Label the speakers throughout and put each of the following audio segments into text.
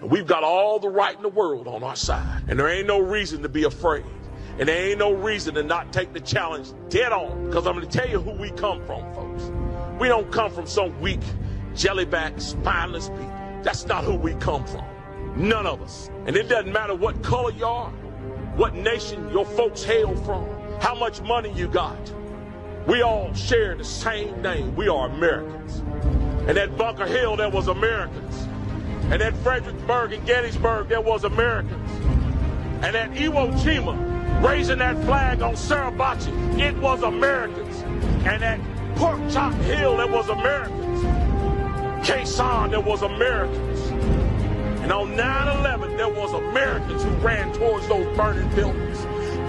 Speaker 1: And we've got all the right in the world on our side. And there ain't no reason to be afraid. And there ain't no reason to not take the challenge dead on. Because I'm going to tell you who we come from, folks. We don't come from some weak, jellyback, spineless people. That's not who we come from. None of us. And it doesn't matter what color you are, what nation your folks hail from, how much money you got. We all share the same name. We are Americans. And at Bunker Hill, there was Americans. And at Fredericksburg and Gettysburg, there was Americans. And at Iwo Jima, raising that flag on Suribachi, it was Americans. And at Pork Chop Hill, there was Americans. Quezon, there was Americans. And on 9/11, there was Americans who ran towards those burning buildings.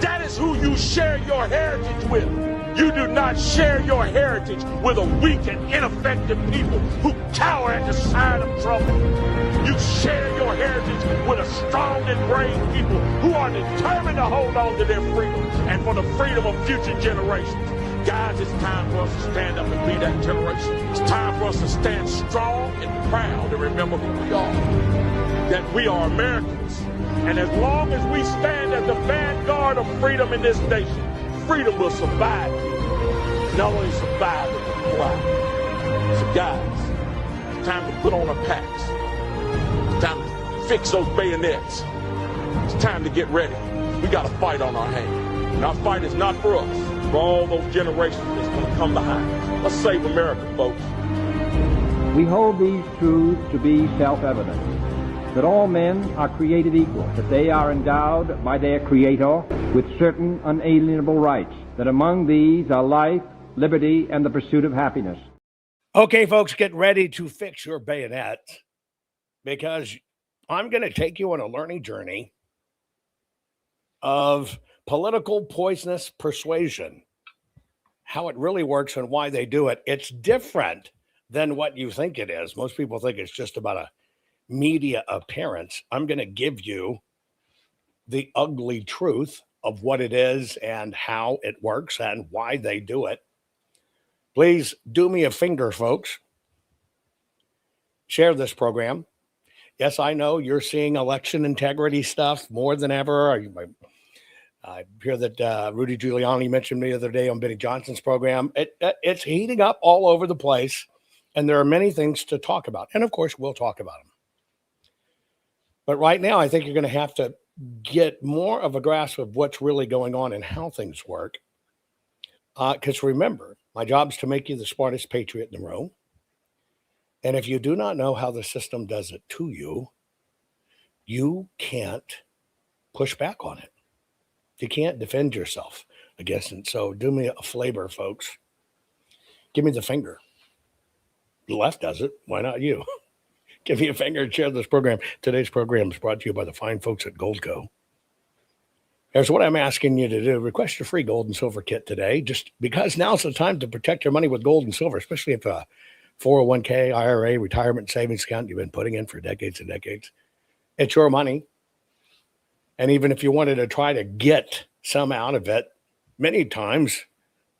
Speaker 1: That is who you share your heritage with. You do not share your heritage with a weak and ineffective people who cower at the sight of trouble. You share your heritage with a strong and brave people who are determined to hold on to their freedom and for the freedom of future generations. Guys, it's time for us to stand up and be that generation. It's time for us to stand strong and proud and remember who we are. That we are Americans. And as long as we stand as the vanguard of freedom in this nation, freedom will survive you. Not only survive, but thrive. So guys, it's time to put on our packs. It's time to fix those bayonets. It's time to get ready. We got a fight on our hands. And our fight is not for us, for all those generations that's going to come behind us. Let's save America, folks.
Speaker 2: We hold these truths to be self-evident. That all men are created equal, that they are endowed by their Creator with certain unalienable rights, that among these are life, liberty, and the pursuit of happiness.
Speaker 3: Okay, folks, get ready to fix your bayonet, because I'm going to take you on a learning journey of political poisonous persuasion, how it really works and why they do it. It's different than what you think it is. Most people think it's just about a media appearance. I'm going to give you the ugly truth of what it is and how it works and why they do it. Please do me a favor, folks. Share this program. Yes, I know you're seeing election integrity stuff more than ever. I hear that Rudy Giuliani mentioned me the other day on Benny Johnson's program. It's heating up all over the place, and there are many things to talk about. And, of course, we'll talk about them. But right now, I think you're going to have to get more of a grasp of what's really going on and how things work. Because remember, my job is to make you the smartest patriot in the room. And if you do not know how the system does it to you, you can't push back on it. You can't defend yourself against it. So do me a favor, folks. Give me the finger. The left does it. Why not you? Give me a finger and share this program. Today's program is brought to you by the fine folks at Goldco. Here's what I'm asking you to do. Request your free gold and silver kit today, just because now's the time to protect your money with gold and silver, especially if a 401k, IRA, retirement savings account you've been putting in for decades and decades. It's your money. And even if you wanted to try to get some out of it, many times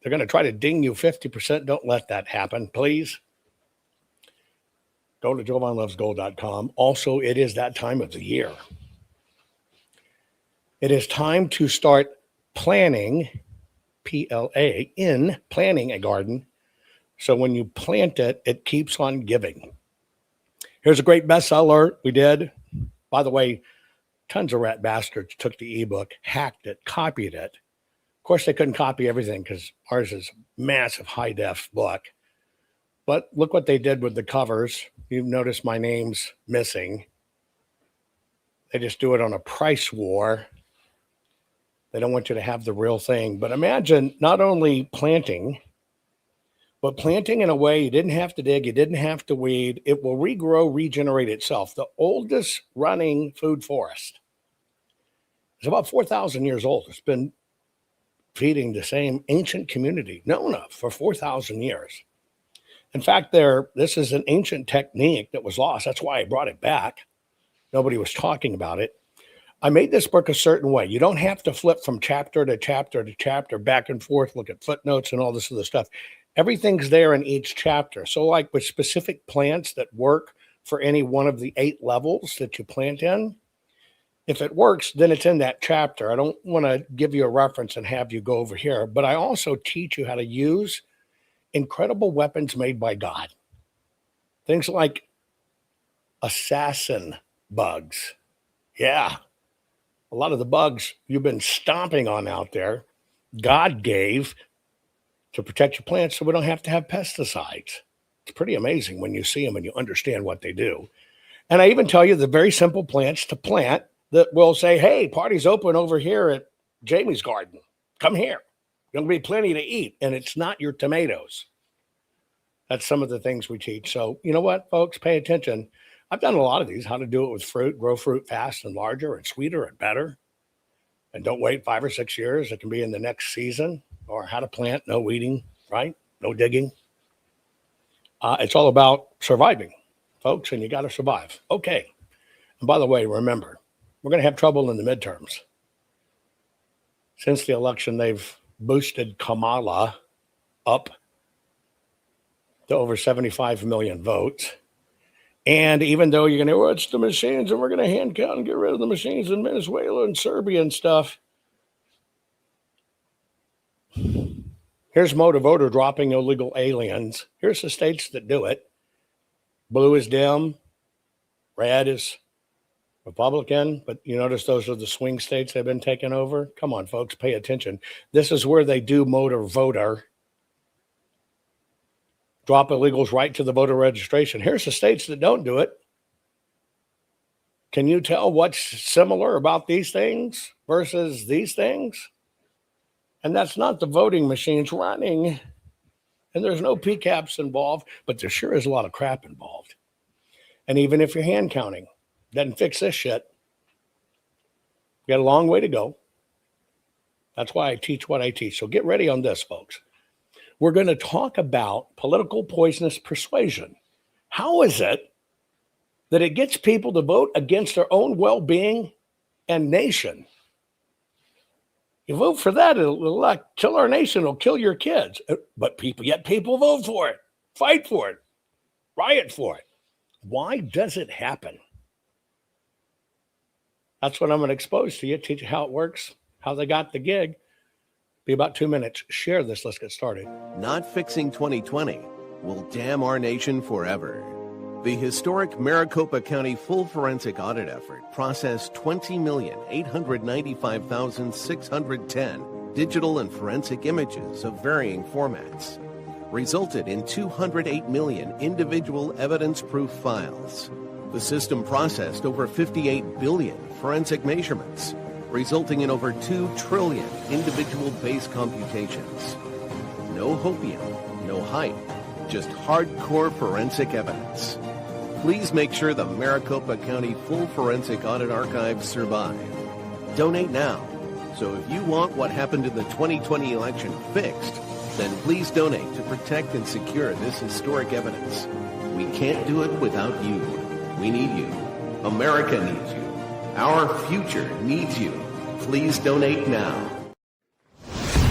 Speaker 3: they're going to try to ding you 50%. Don't let that happen, please. Go to JovanLovesGold.com. Also, it is that time of the year. It is time to start planning, P-L-A, planning a garden. So when you plant it, it keeps on giving. Here's a great bestseller we did. By the way, tons of rat bastards took the ebook, hacked it, copied it. Of course, they couldn't copy everything because ours is a massive high-def book. But look what they did with the covers. You've noticed my name's missing. They just do it on a price war. They don't want you to have the real thing. But imagine not only planting, but planting in a way you didn't have to dig, you didn't have to weed. It will regrow, regenerate itself. The oldest running food forest is about 4,000 years old. It's been feeding the same ancient community known of for 4,000 years. In fact, this is an ancient technique that was lost. That's why I brought it back. Nobody was talking about it. I made this book a certain way. You don't have to flip from chapter to chapter to chapter, back and forth, look at footnotes and all this other stuff. Everything's there in each chapter. So like with specific plants that work for any one of the 8 levels that you plant in. If it works, then it's in that chapter. I don't want to give you a reference and have you go over here, but I also teach you how to use incredible weapons made by God. Things like assassin bugs. Yeah. A lot of the bugs you've been stomping on out there, God gave to protect your plants so we don't have to have pesticides. It's pretty amazing when you see them and you understand what they do. And I even tell you the very simple plants to plant that will say, hey, party's open over here at Jamie's garden. Come here. There'll be plenty to eat. And it's not your tomatoes. That's some of the things we teach. So you know what, folks, pay attention. I've done a lot of these, how to do it with fruit, grow fruit fast and larger and sweeter and better. And don't wait 5 or 6 years. It can be in the next season. Or how to plant, no weeding, right? No digging. It's all about surviving, folks, and you got to survive. Okay. And by the way, remember, we're going to have trouble in the midterms. Since the election, they've boosted Kamala up to over 75 million votes. And even though you're going to, it's the machines, and we're going to hand count and get rid of the machines in Venezuela and Serbia and stuff. Here's motor voter dropping illegal aliens. Here's the states that do it. Blue is Dem. Red is Republican. But you notice those are the swing states they've been taking over. Come on, folks, pay attention. This is where they do motor voter. Drop illegals right to the voter registration. Here's the states that don't do it. Can you tell what's similar about these things versus these things? And that's not the voting machines running. And there's no PCAPs involved, but there sure is a lot of crap involved. And even if you're hand counting, doesn't fix this shit. You got a long way to go. That's why I teach what I teach. So get ready on this, folks. We're going to talk about political poisonous persuasion. How is it that it gets people to vote against their own well-being and nation? You vote for that, it'll kill our nation, it'll kill your kids. But people vote for it, fight for it, riot for it. Why does it happen? That's what I'm going to expose to you, teach you how it works, how they got the gig. Be about 2 minutes. Share this. Let's get started.
Speaker 4: Not fixing 2020 will damn our nation forever. The historic Maricopa County full forensic audit effort processed 20,895,610 digital and forensic images of varying formats, resulted in 208 million individual evidence-proof files. The system processed over 58 billion forensic measurements, resulting in over 2 trillion individual base computations. No hopium, no hype, just hardcore forensic evidence. Please make sure the Maricopa County Full Forensic Audit Archives survive. Donate now. So if you want what happened in the 2020 election fixed, then please donate to protect and secure this historic evidence. We can't do it without you. We need you. America needs you. Our future needs you. Please donate now.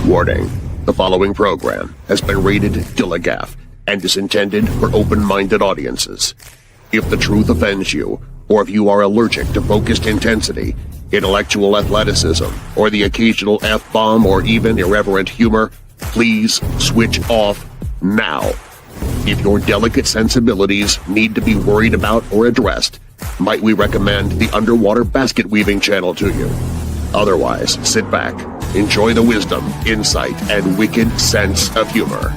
Speaker 5: Warning. The following program has been rated Dilligaff and is intended for open-minded audiences. If the truth offends you, or if you are allergic to focused intensity, intellectual athleticism, or the occasional F-bomb or even irreverent humor, please switch off now. If your delicate sensibilities need to be worried about or addressed, might we recommend the Underwater Basket Weaving channel to you? Otherwise, sit back, enjoy the wisdom, insight, and wicked sense of humor.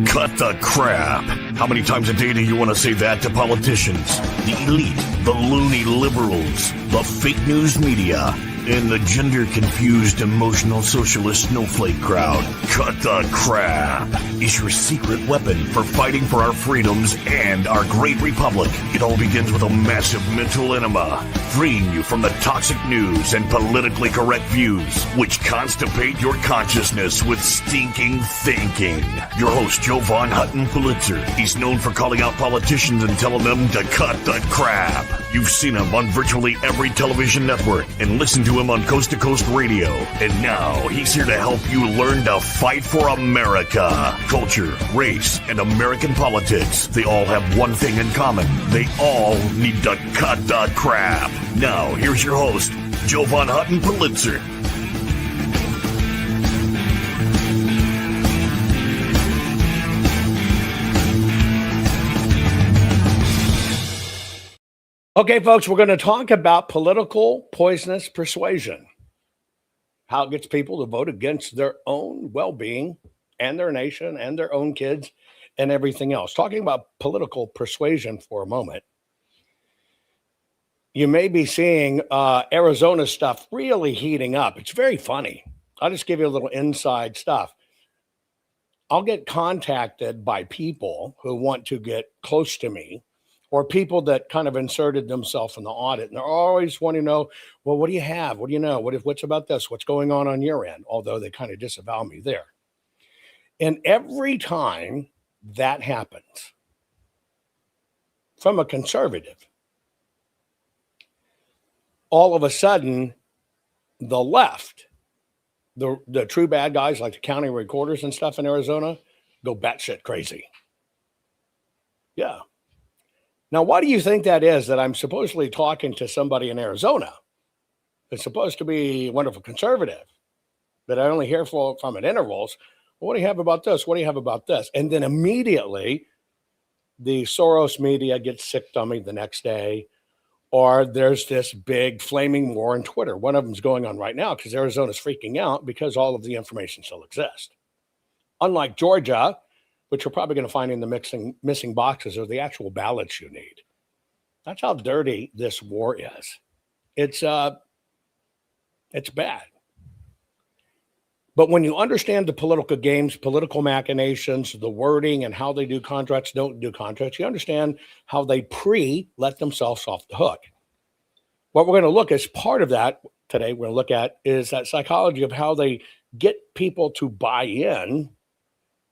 Speaker 6: Cut the crap. How many times a day do you want to say that to politicians, the elite, the loony liberals, the fake news media, and the gender-confused, emotional socialist snowflake crowd? Cut the crap is your secret weapon for fighting for our freedoms and our great republic. It all begins with a massive mental enema, freeing you from the toxic news and politically correct views, which constipate your consciousness with stinking thinking. Your host, Jovan Hutton Pulitzer. He's known for calling out politicians and telling them to cut the crap. You've seen him on virtually every television network and listened to him on Coast to Coast Radio. And now he's here to help you learn to fight for America. Culture, race, and American politics. They all have one thing in common. They all need to cut the crap. Now, here's your host, Jovan Hutton Pulitzer.
Speaker 3: Okay, folks, we're going to talk about political poisonous persuasion, how it gets people to vote against their own well-being and their nation and their own kids and everything else. Talking about political persuasion for a moment, you may be seeing Arizona stuff really heating up. It's very funny. I'll just give you a little inside stuff. I'll get contacted by people who want to get close to me, or people that kind of inserted themselves in the audit. And they're always wanting to know, well, what do you have? What do you know? What's about this? What's going on your end? Although they kind of disavow me there. And every time that happens from a conservative, all of a sudden, the left, the true bad guys like the county recorders and stuff in Arizona, go batshit crazy. Yeah. Now, why do you think that is, that I'm supposedly talking to somebody in Arizona that's supposed to be a wonderful conservative, that I only hear from at intervals? Well, what do you have about this? What do you have about this? And then immediately the Soros media gets sick on me the next day, or there's this big flaming war on Twitter. One of them's going on right now because Arizona's freaking out because all of the information still exists. Unlike Georgia, which you're probably going to find in the missing boxes or the actual ballots you need. That's how dirty this war is. It's bad. But when you understand the political games, political machinations, the wording and how they do contracts, don't do contracts, you understand how they let themselves off the hook. What we're going to look as part of that today, we're going to look at is that psychology of how they get people to buy in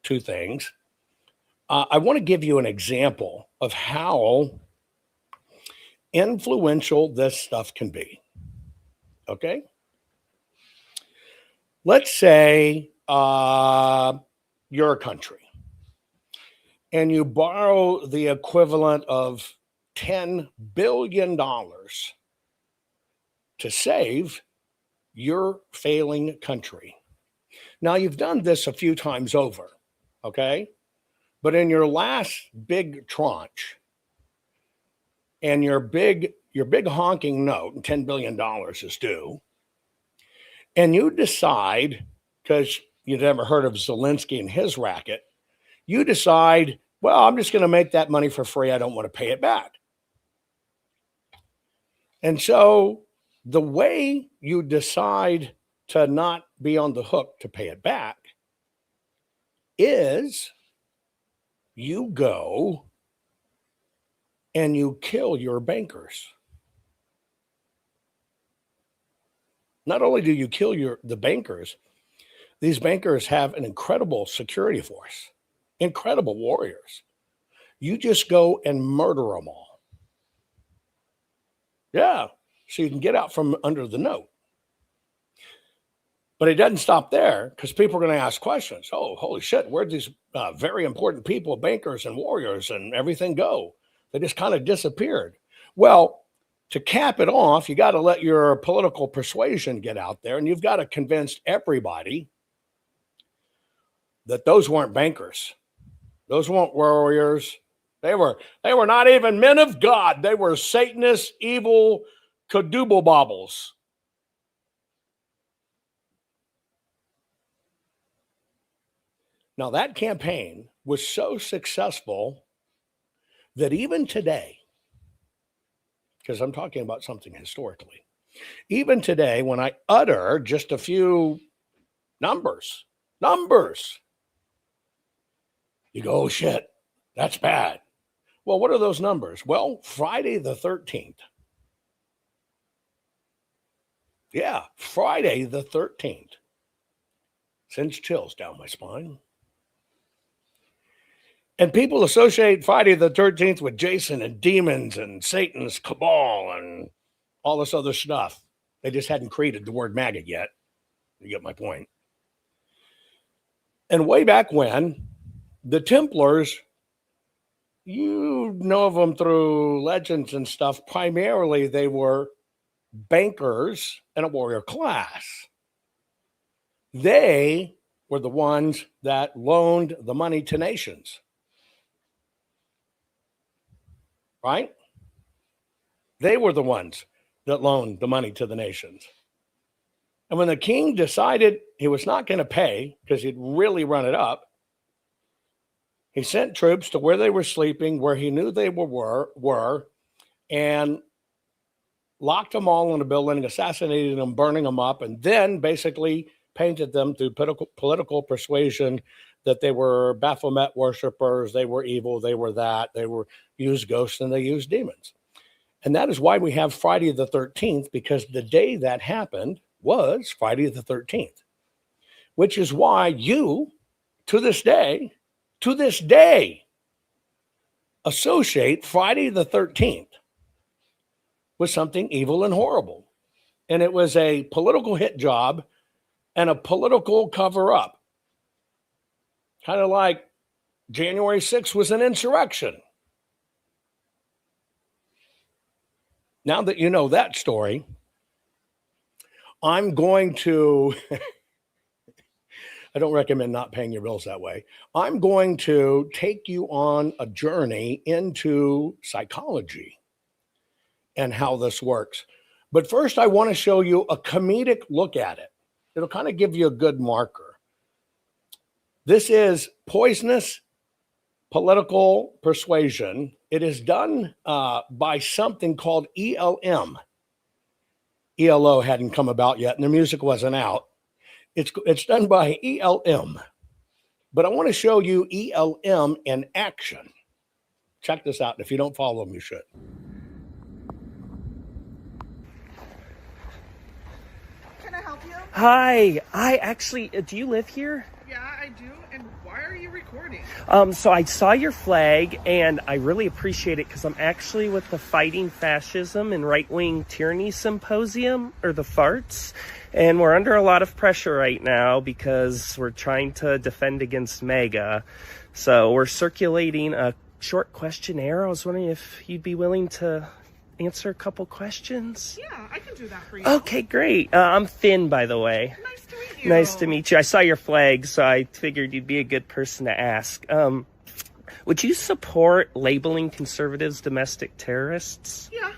Speaker 3: to things. I want to give you an example of how influential this stuff can be. Okay? Let's say you're a country and you borrow the equivalent of $10 billion to save your failing country. Now, you've done this a few times over, okay? But in your last big tranche and your big honking note, $10 billion is due, and you decide, because you've never heard of Zelensky and his racket, you decide, well, I'm just going to make that money for free. I don't want to pay it back. And so the way you decide to not be on the hook to pay it back is you go and you kill your bankers. Not only do you kill the bankers, these bankers have an incredible security force, incredible warriors. You just go and murder them all. Yeah, so you can get out from under the note. But it doesn't stop there, because people are going to ask questions. Oh, holy shit, where'd these very important people, bankers and warriors and everything go? They just kind of disappeared. Well, to cap it off, you got to let your political persuasion get out there, and you've got to convince everybody that those weren't bankers. Those weren't warriors. They were not even men of God. They were Satanist, evil, cadooble bobbles. Now, that campaign was so successful that even today, because I'm talking about something historically, even today, when I utter just a few numbers, you go, oh shit, that's bad. Well, what are those numbers? Well, Friday the 13th. Yeah, Friday the 13th. Sends chills down my spine. And people associate Friday the 13th with Jason and demons and Satan's cabal and all this other stuff. They just hadn't created the word MAGA yet. You get my point. And way back when, the Templars, you know of them through legends and stuff. Primarily, they were bankers and a warrior class. They were the ones that loaned the money to nations. Right? They were the ones that loaned the money to the nations. And when the king decided he was not going to pay because he'd really run it up, he sent troops to where they were sleeping, where he knew they were, and locked them all in a building, assassinated them, burning them up, and then basically painted them through political persuasion that they were Baphomet worshipers, they were evil, they were that, they were used ghosts, and they used demons. And that is why we have Friday the 13th, because the day that happened was Friday the 13th, which is why you, to this day, associate Friday the 13th with something evil and horrible. And it was a political hit job and a political cover-up. Kind of like January 6th was an insurrection. Now that you know that story, I'm going to, I don't recommend not paying your bills that way. I'm going to take you on a journey into psychology and how this works. But first, I want to show you a comedic look at it. It'll kind of give you a good marker. This is poisonous political persuasion. It is done by something called ELM. ELO hadn't come about yet, and the music wasn't out. It's done by ELM. But I want to show you ELM in action. Check this out. If you don't follow them, you should.
Speaker 7: Can I help you?
Speaker 8: Hi, do you live here?
Speaker 7: Yeah, I do. And why are you recording?
Speaker 8: So I saw your flag and I really appreciate it because I'm actually with the Fighting Fascism and Right-Wing Tyranny Symposium, or the FARTS. And we're under a lot of pressure right now because we're trying to defend against MAGA. So we're circulating a short questionnaire. I was wondering if you'd be willing to answer a couple questions.
Speaker 7: Yeah, I can do that for you.
Speaker 8: Okay, great. I'm Finn, by the way.
Speaker 7: Nice to meet you.
Speaker 8: Nice to meet you. I saw your flag, so I figured you'd be a good person to ask. Would you support labeling conservatives domestic terrorists?
Speaker 7: Yeah.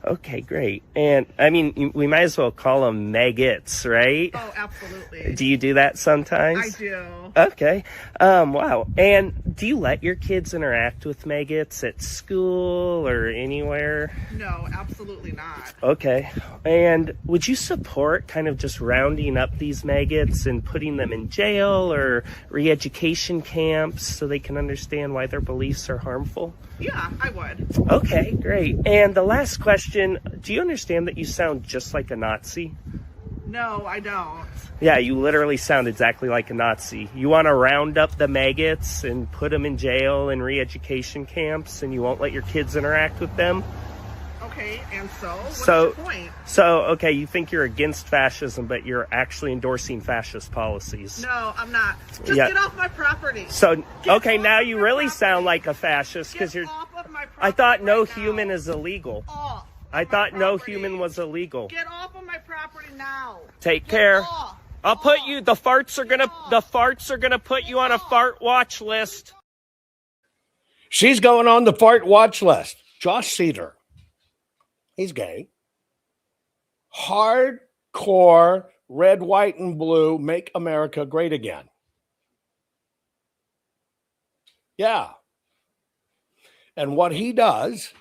Speaker 8: Okay, great. And, I mean, we might as well call them maggots, right?
Speaker 7: Oh, absolutely.
Speaker 8: Do you do that sometimes?
Speaker 7: I do.
Speaker 8: Okay. Wow. And do you let your kids interact with maggots at school or anywhere?
Speaker 7: No, absolutely not.
Speaker 8: Okay. And would you support kind of just rounding up these maggots and putting them in jail or re-education camps so they can understand why their beliefs are harmful?
Speaker 7: Yeah, I would.
Speaker 8: Okay, great. And the last question, do you understand that you sound just like a Nazi?
Speaker 7: No, I don't.
Speaker 8: Yeah, you literally sound exactly like a Nazi. You want to round up the maggots and put them in jail and re-education camps, and you won't let your kids interact with them?
Speaker 7: Okay, and what's your point?
Speaker 8: So, okay, you think you're against fascism, but you're actually endorsing fascist policies.
Speaker 7: No, I'm not. Just get off my property.
Speaker 8: So, okay, now you really sound like a fascist because you're...
Speaker 7: Off of my property.
Speaker 8: I thought no
Speaker 7: right
Speaker 8: human
Speaker 7: now.
Speaker 8: is illegal.
Speaker 7: Off.
Speaker 8: I thought no human was illegal.
Speaker 7: Get off of my property now.
Speaker 8: Take care.
Speaker 7: Off.
Speaker 8: I'll put you, the farts are gonna put you on a fart watch list.
Speaker 3: She's going on the fart watch list. Josh Cedar. He's gay. Hardcore red, white, and blue, make America great again. Yeah. And what he does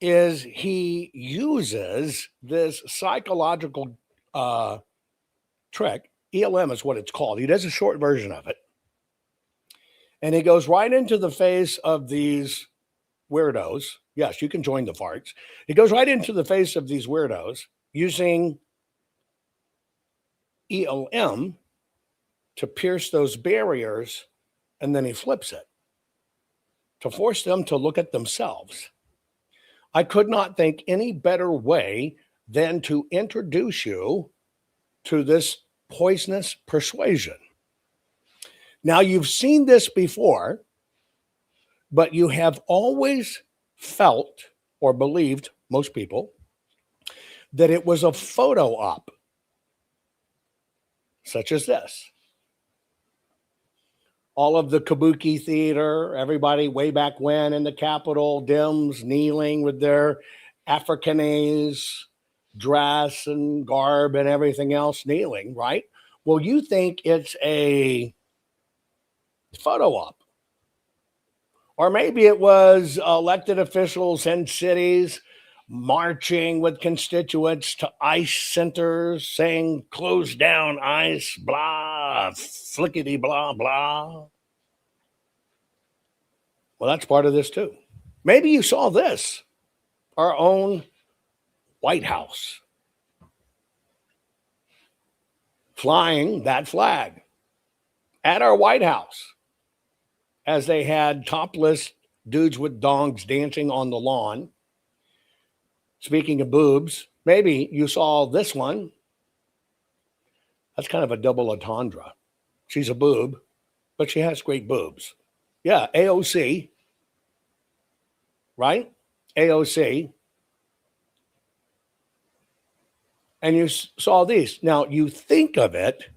Speaker 3: is he uses this psychological trick. ELM is what it's called. He does a short version of it. And he goes right into the face of these weirdos. Yes, you can join the farts. He goes right into the face of these weirdos using ELM to pierce those barriers, and then he flips it to force them to look at themselves. I could not think any better way than to introduce you to this poisonous persuasion. Now, you've seen this before, but you have always felt or believed, most people, that it was a photo op, such as this. All of the kabuki theater, everybody way back when in the Capitol, Dems kneeling with their Africanese dress and garb and everything else, kneeling, right? Well, you think it's a photo op. Or maybe it was elected officials in cities marching with constituents to ICE centers saying, close down ICE, blah, flickety, blah, blah. Well, that's part of this too. Maybe you saw this, our own White House flying that flag at our White House as they had topless dudes with dongs dancing on the lawn. Speaking of boobs, maybe you saw this one. That's kind of a double entendre. She's a boob, but she has great boobs. Yeah, AOC, right? AOC. And you saw these. Now, you think of it,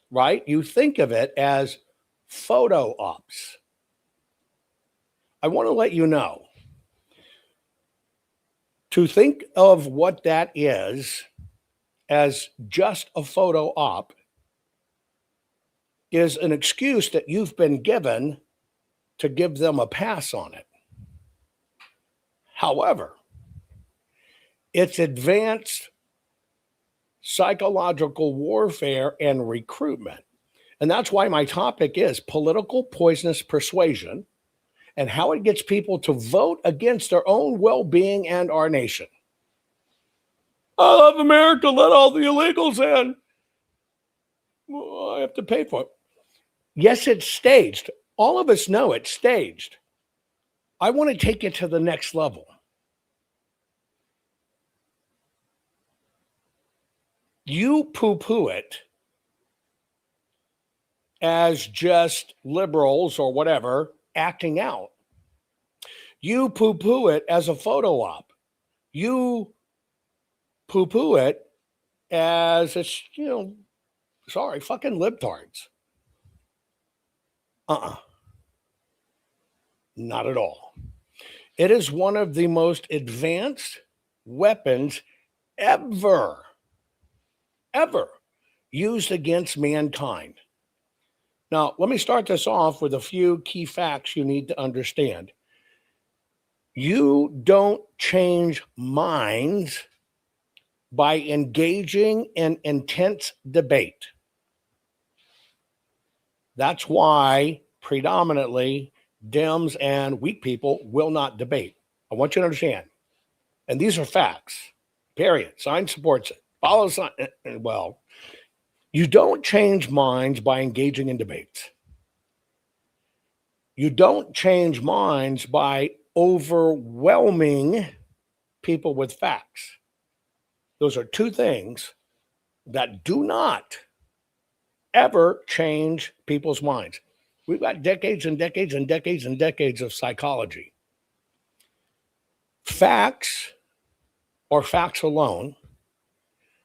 Speaker 3: right? You think of it as photo ops. I want to let you know, to think of what that is as just a photo op is an excuse that you've been given to give them a pass on it. However, it's advanced psychological warfare and recruitment. And that's why my topic is political poisonous persuasion and how it gets people to vote against their own well-being and our nation. I love America, let all the illegals in. Well, I have to pay for it. Yes, it's staged. All of us know it's staged. I want to take it to the next level. You poo-poo it as just liberals or whatever acting out. You poo-poo it as a photo op. You poo-poo it as it's, fucking libtards. Not at all. It is one of the most advanced weapons ever used against mankind. Now, let me start this off with a few key facts you need to understand. You don't change minds by engaging in intense debate. That's why predominantly Dems and weak people will not debate. I want you to understand. And these are facts, period. Science supports it. Follow science. Well, you don't change minds by engaging in debates. You don't change minds by overwhelming people with facts. Those are two things that do not ever change people's minds. We've got decades and decades and decades and decades of psychology. Facts, or facts alone,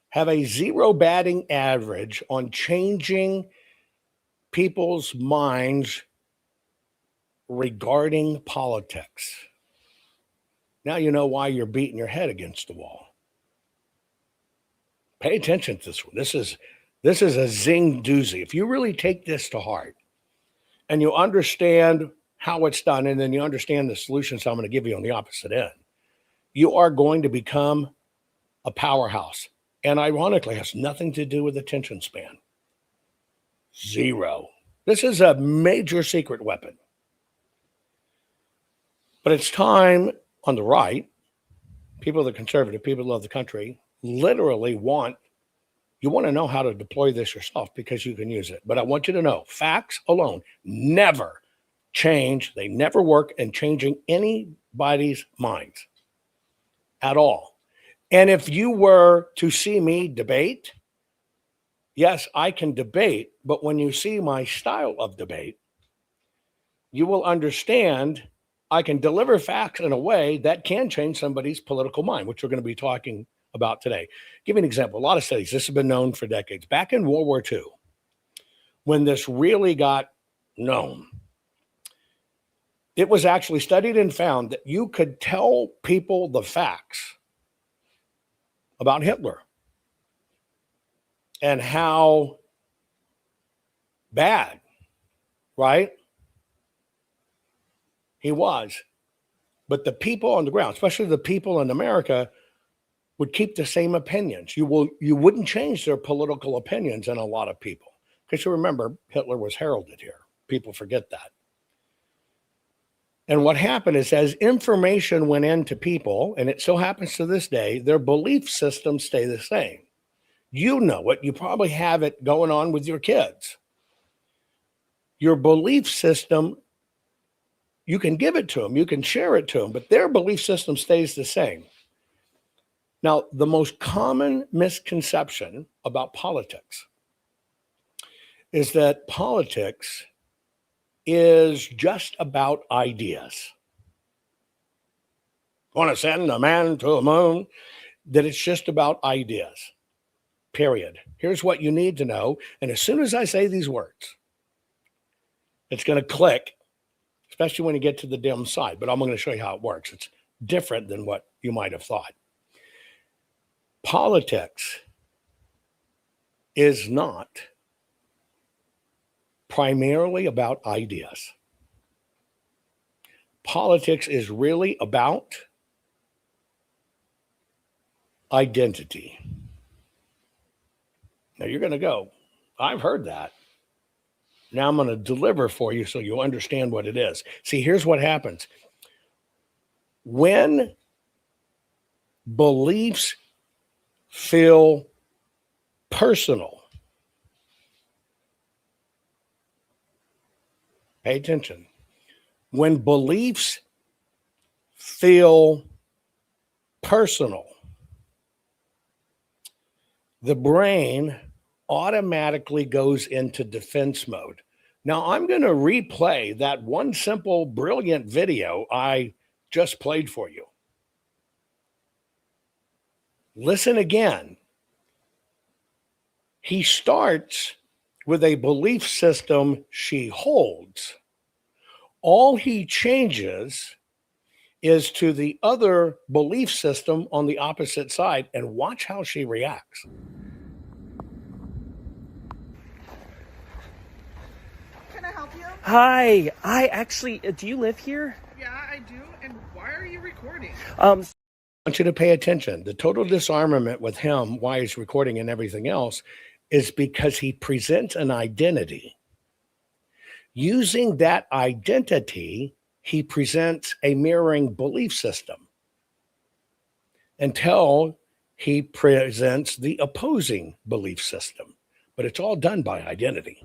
Speaker 3: have a zero batting average on changing people's minds regarding politics. Now you know why you're beating your head against the wall. Pay attention to this one. This is a zing doozy. If you really take this to heart and you understand how it's done, and then you understand the solutions I'm going to give you on the opposite end, you are going to become a powerhouse. And ironically, has nothing to do with attention span. Zero. This is a major secret weapon. But it's time on the right, people that are conservative, people that love the country, literally want to know how to deploy this yourself because you can use it. But I want you to know, facts alone never change. They never work in changing anybody's minds at all. And if you were to see me debate, yes, I can debate, but when you see my style of debate, you will understand I can deliver facts in a way that can change somebody's political mind, which we're going to be talking about today. Give you an example. A lot of studies, this has been known for decades. Back in World War II, when this really got known, it was actually studied and found that you could tell people the facts about Hitler and how bad, right, he was. But the people on the ground, especially the people in America, would keep the same opinions. You wouldn't change their political opinions in a lot of people. Because you remember, Hitler was heralded here. People forget that. And what happened is as information went into people, and it so happens to this day, their belief systems stay the same. You know it. You probably have it going on with your kids. Your belief system, you can give it to them, you can share it to them, but their belief system stays the same. Now, the most common misconception about politics is that politics is just about ideas. Want to send a man to the moon? That it's just about ideas, period. Here's what you need to know. And as soon as I say these words, it's going to click, especially when you get to the dim side. But I'm going to show you how it works. It's different than what you might have thought. Politics is not primarily about ideas. Politics is really about identity. Now you're going to go, I've heard that. Now I'm going to deliver for you so you'll understand what it is. See, here's what happens. When beliefs feel personal, pay attention. When beliefs feel personal, the brain automatically goes into defense mode. Now, I'm going to replay that one simple, brilliant video I just played for you. Listen again. He starts with a belief system she holds. All he changes is to the other belief system on the opposite side, and watch how she reacts.
Speaker 7: Can I help you?
Speaker 8: Hi, do you live here?
Speaker 7: Yeah, I do. And why are you recording?
Speaker 3: I want you to pay attention. The total disarmament with him, why he's recording and everything else, is because he presents an identity. Using that identity, he presents a mirroring belief system until he presents the opposing belief system. But it's all done by identity.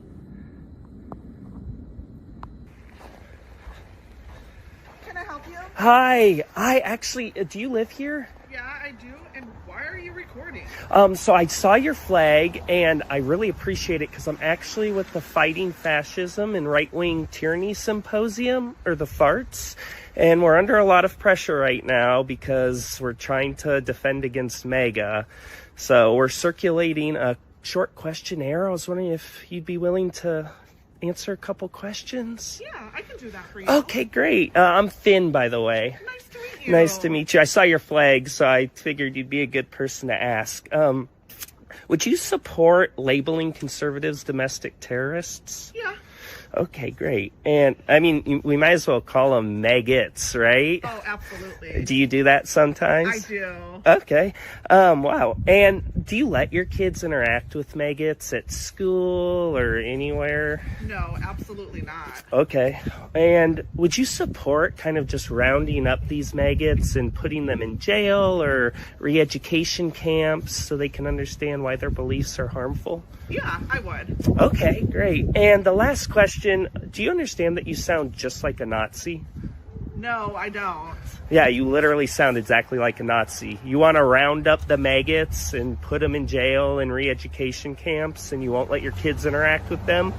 Speaker 7: Can I help you?
Speaker 8: Hi, do you live here?
Speaker 7: Yeah, I do. And why are you recording?
Speaker 8: So I saw your flag, and I really appreciate it because I'm actually with the Fighting Fascism and Right-Wing Tyranny Symposium, or the FARTS, and we're under a lot of pressure right now because we're trying to defend against MAGA. So we're circulating a short questionnaire. I was wondering if you'd be willing to answer a couple questions.
Speaker 7: Yeah, I can do that for you.
Speaker 8: Okay, great. I'm Finn, by the way.
Speaker 7: Nice to meet you.
Speaker 8: Nice to meet you. I saw your flag, so I figured you'd be a good person to ask. Would you support labeling conservatives domestic terrorists?
Speaker 7: Yeah.
Speaker 8: Okay, great. And I mean, we might as well call them maggots, right?
Speaker 7: Oh, absolutely.
Speaker 8: Do you do that sometimes?
Speaker 7: I do.
Speaker 8: Okay. Wow. And do you let your kids interact with maggots at school or anywhere?
Speaker 7: No, absolutely not.
Speaker 8: Okay. And would you support kind of just rounding up these maggots and putting them in jail or re-education camps so they can understand why their beliefs are harmful?
Speaker 7: Yeah, I would.
Speaker 8: Okay, great. And the last question, do you understand that you sound just like a Nazi?
Speaker 7: No, I don't.
Speaker 8: Yeah, you literally sound exactly like a Nazi. You want to round up the maggots and put them in jail and re-education camps, and you won't let your kids interact with them?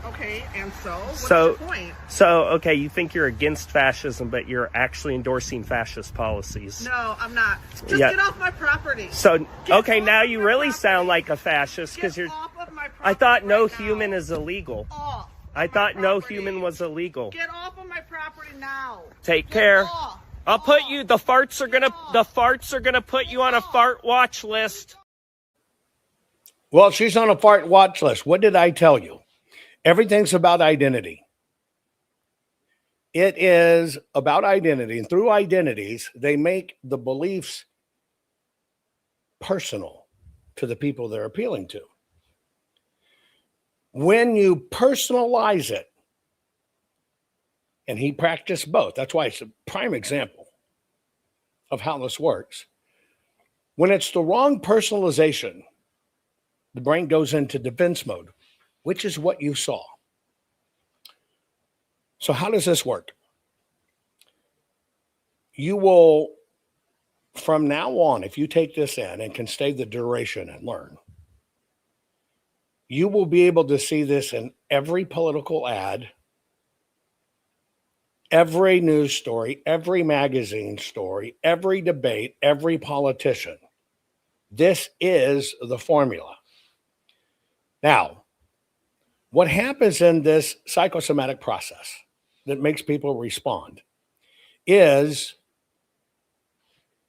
Speaker 7: Okay, and what's your point?
Speaker 8: Okay, you think you're against fascism, but you're actually endorsing fascist policies.
Speaker 7: No, I'm not. Just get off my property.
Speaker 8: Now you really sound like a fascist because you're.
Speaker 7: Off of my property.
Speaker 8: I thought no
Speaker 7: right
Speaker 8: human
Speaker 7: now.
Speaker 8: is illegal.
Speaker 7: Off.
Speaker 8: I thought no human was illegal.
Speaker 7: Get off of my property now.
Speaker 8: Take care.
Speaker 7: Off.
Speaker 8: I'll put you. The farts are gonna put you on a fart watch list.
Speaker 3: Well, she's on a fart watch list. What did I tell you? Everything's about identity. It is about identity, and through identities, they make the beliefs personal to the people they're appealing to. When you personalize it, and he practiced both, that's why it's a prime example of how this works. When it's the wrong personalization, the brain goes into defense mode, which is what you saw. So how does this work? You will, from now on, if you take this in and can stay the duration and learn, you will be able to see this in every political ad, every news story, every magazine story, every debate, every politician. This is the formula. Now, what happens in this psychosomatic process that makes people respond is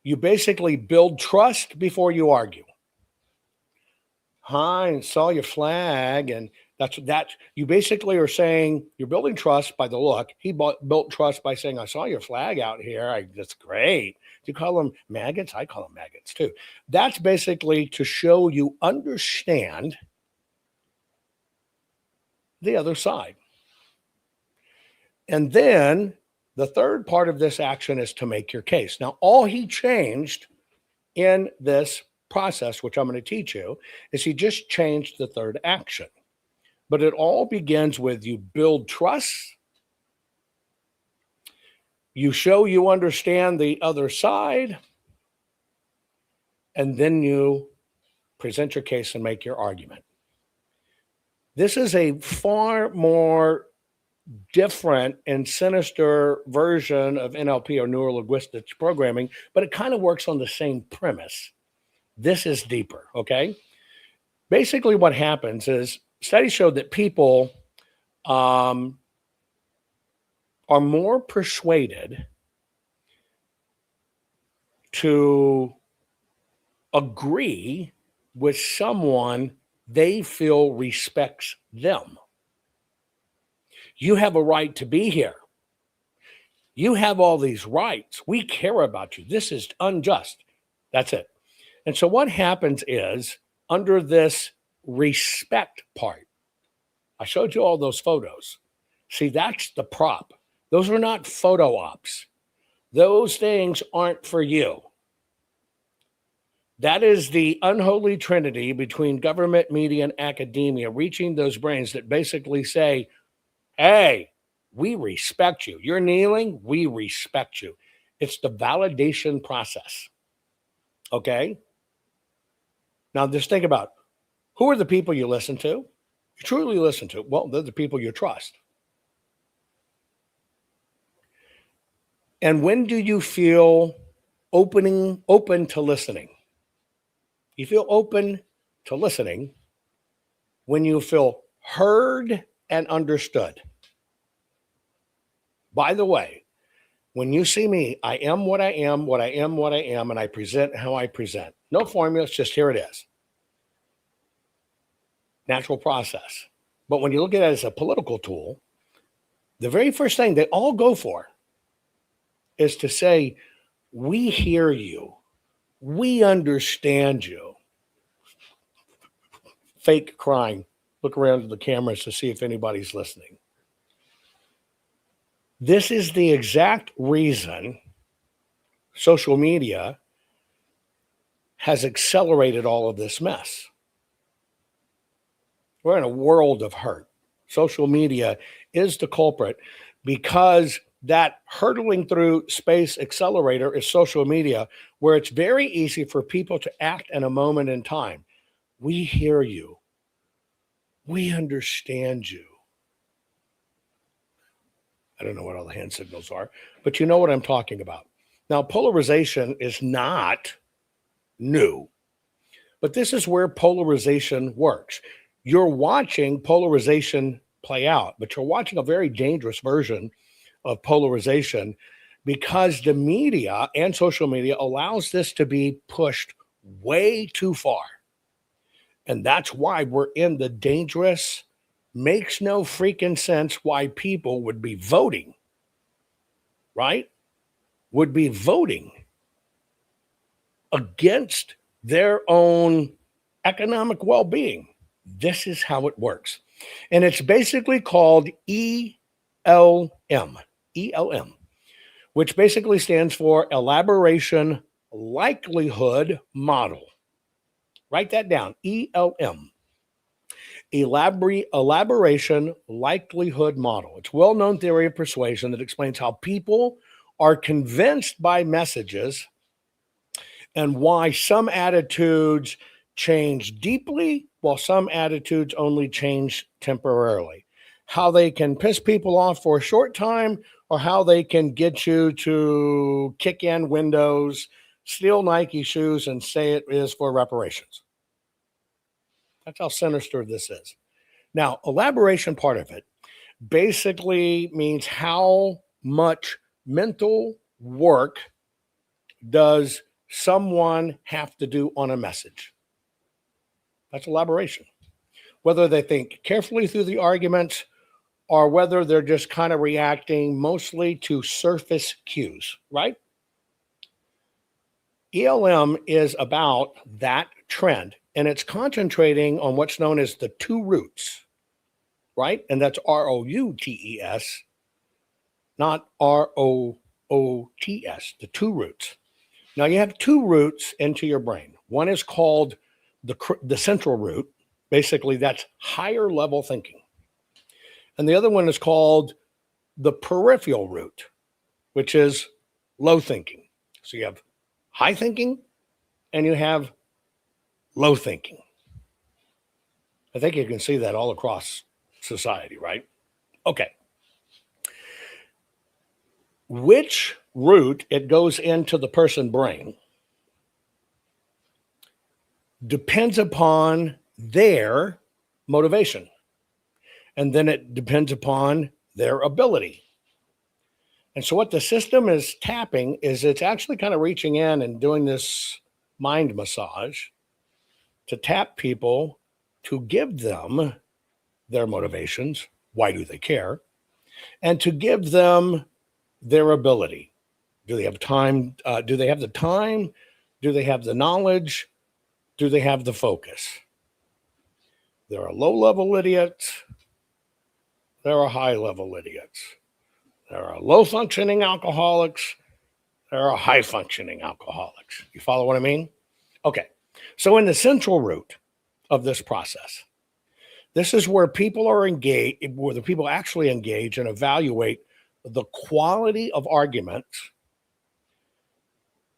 Speaker 3: you basically build trust before you argue. Hi, I saw your flag, and that's you basically are saying you're building trust by the look. He built trust by saying, I saw your flag out here. That's great. Do you call them maggots? I call them maggots too. That's basically to show you understand the other side. And then the third part of this action is to make your case. Now, all he changed in this process, which I'm going to teach you, is he just changed the third action. But it all begins with you build trust, you show you understand the other side, and then you present your case and make your argument. This is a far more different and sinister version of NLP or neuro-linguistics programming, but it kind of works on the same premise. This is deeper, okay? Basically what happens is studies show that people are more persuaded to agree with someone they feel respects them. You have a right to be here. You have all these rights. We care about you. This is unjust. That's it. And so what happens is, under this respect part, I showed you all those photos. See, that's the prop. Those are not photo ops. Those things aren't for you. That is the unholy trinity between government, media, and academia, reaching those brains that basically say, hey, we respect you. You're kneeling, we respect you. It's the validation process. Okay? Now, just think about, who are the people you listen to? You truly listen to? Well, they're the people you trust. And when do you feel open to listening? You feel open to listening when you feel heard and understood. By the way, when you see me, I am what I am, what I am, what I am, and I present how I present. No formulas, just here it is. Natural process. But when you look at it as a political tool, the very first thing they all go for is to say, we hear you. We understand you. Fake crying. Look around to the cameras to see if anybody's listening. This is the exact reason social media has accelerated all of this mess. We're in a world of hurt. Social media is the culprit because that hurtling through space accelerator is social media, where it's very easy for people to act in a moment in time. We hear you. We understand you. I don't know what all the hand signals are, but you know what I'm talking about. Now, polarization is not new, but this is where polarization works. You're watching polarization play out, but you're watching a very dangerous version of polarization because the media and social media allows this to be pushed way too far. And that's why we're in the dangerous, makes no freaking sense why people would be voting, right? Would be voting against their own economic well-being. This is how it works. And it's basically called ELM, which basically stands for Elaboration Likelihood Model. Write that down, ELM. Elaboration Likelihood Model. It's a well-known theory of persuasion that explains how people are convinced by messages and why some attitudes change deeply while some attitudes only change temporarily. How they can piss people off for a short time, or how they can get you to kick in windows, steal Nike shoes, and say it is for reparations. That's how sinister this is. Now, elaboration part of it basically means how much mental work does someone have to do on a message. That's elaboration. Whether they think carefully through the arguments or whether they're just kind of reacting mostly to surface cues, right? ELM is about that trend, and it's concentrating on what's known as the two roots, right? And that's ROUTES, not ROOTS, the two roots. Now, you have two roots into your brain. One is called the central root. Basically, that's higher level thinking. And the other one is called the peripheral root, which is low thinking. So you have high thinking and you have low thinking. I think you can see that all across society, right? Okay. Which root it goes into the person's brain depends upon their motivation. And then it depends upon their ability. And so what the system is tapping is it's actually kind of reaching in and doing this mind massage to tap people to give them their motivations. Why do they care? And to give them their ability. Do they have time? Do they have the time? Do they have the knowledge? Do they have the focus? There are low-level idiots. There are high-level idiots. There are low-functioning alcoholics. There are high-functioning alcoholics. You follow what I mean? Okay. So in the central root of this process, this is where people are engaged, where the people actually engage and evaluate the quality of arguments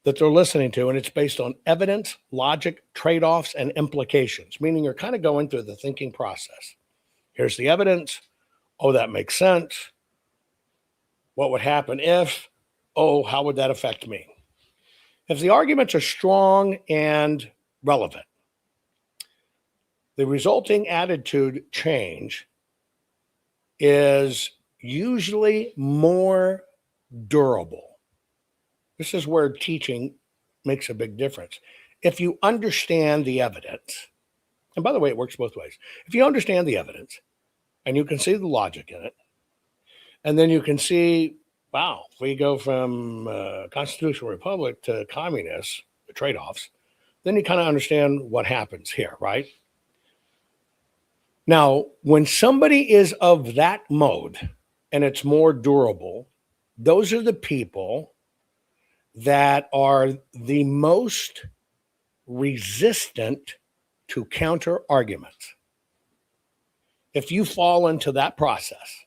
Speaker 3: that they're listening to, and it's based on evidence, logic, trade-offs, and implications, meaning you're kind of going through the thinking process. Here's the evidence. Oh, that makes sense. What would happen if? Oh, how would that affect me? If the arguments are strong and relevant, the resulting attitude change is usually more durable. This is where teaching makes a big difference. If you understand the evidence, and by the way, it works both ways. If you understand the evidence and you can see the logic in it, and then you can see, wow, if we go from constitutional republic to communist, the trade-offs, then you kind of understand what happens here, right? Now, when somebody is of that mode and it's more durable, those are the people that are the most resistant to counter arguments. If you fall into that process,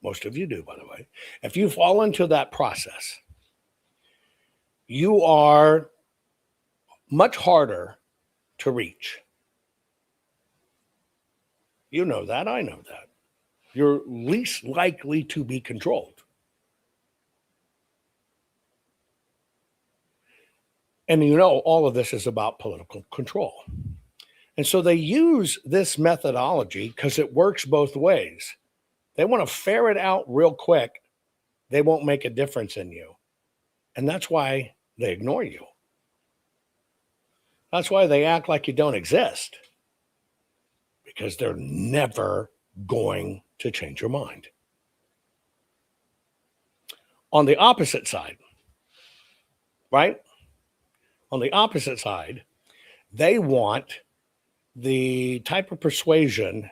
Speaker 3: most of you do, by the way, if you fall into that process, you are much harder to reach. You know that, I know that. You're least likely to be controlled. And you know, all of this is about political control. And so they use this methodology because it works both ways. They want to ferret out real quick. They won't make a difference in you. And that's why they ignore you. That's why they act like you don't exist. Because they're never going to change your mind. On the opposite side, right? On the opposite side, they want the type of persuasion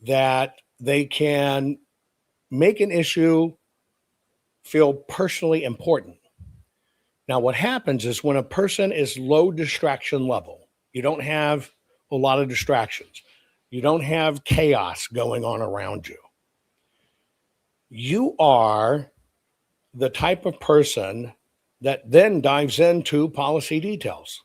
Speaker 3: that they can make an issue feel personally important. Now, what happens is when a person is low distraction level, you don't have a lot of distractions. You don't have chaos going on around you. You are the type of person that then dives into policy details,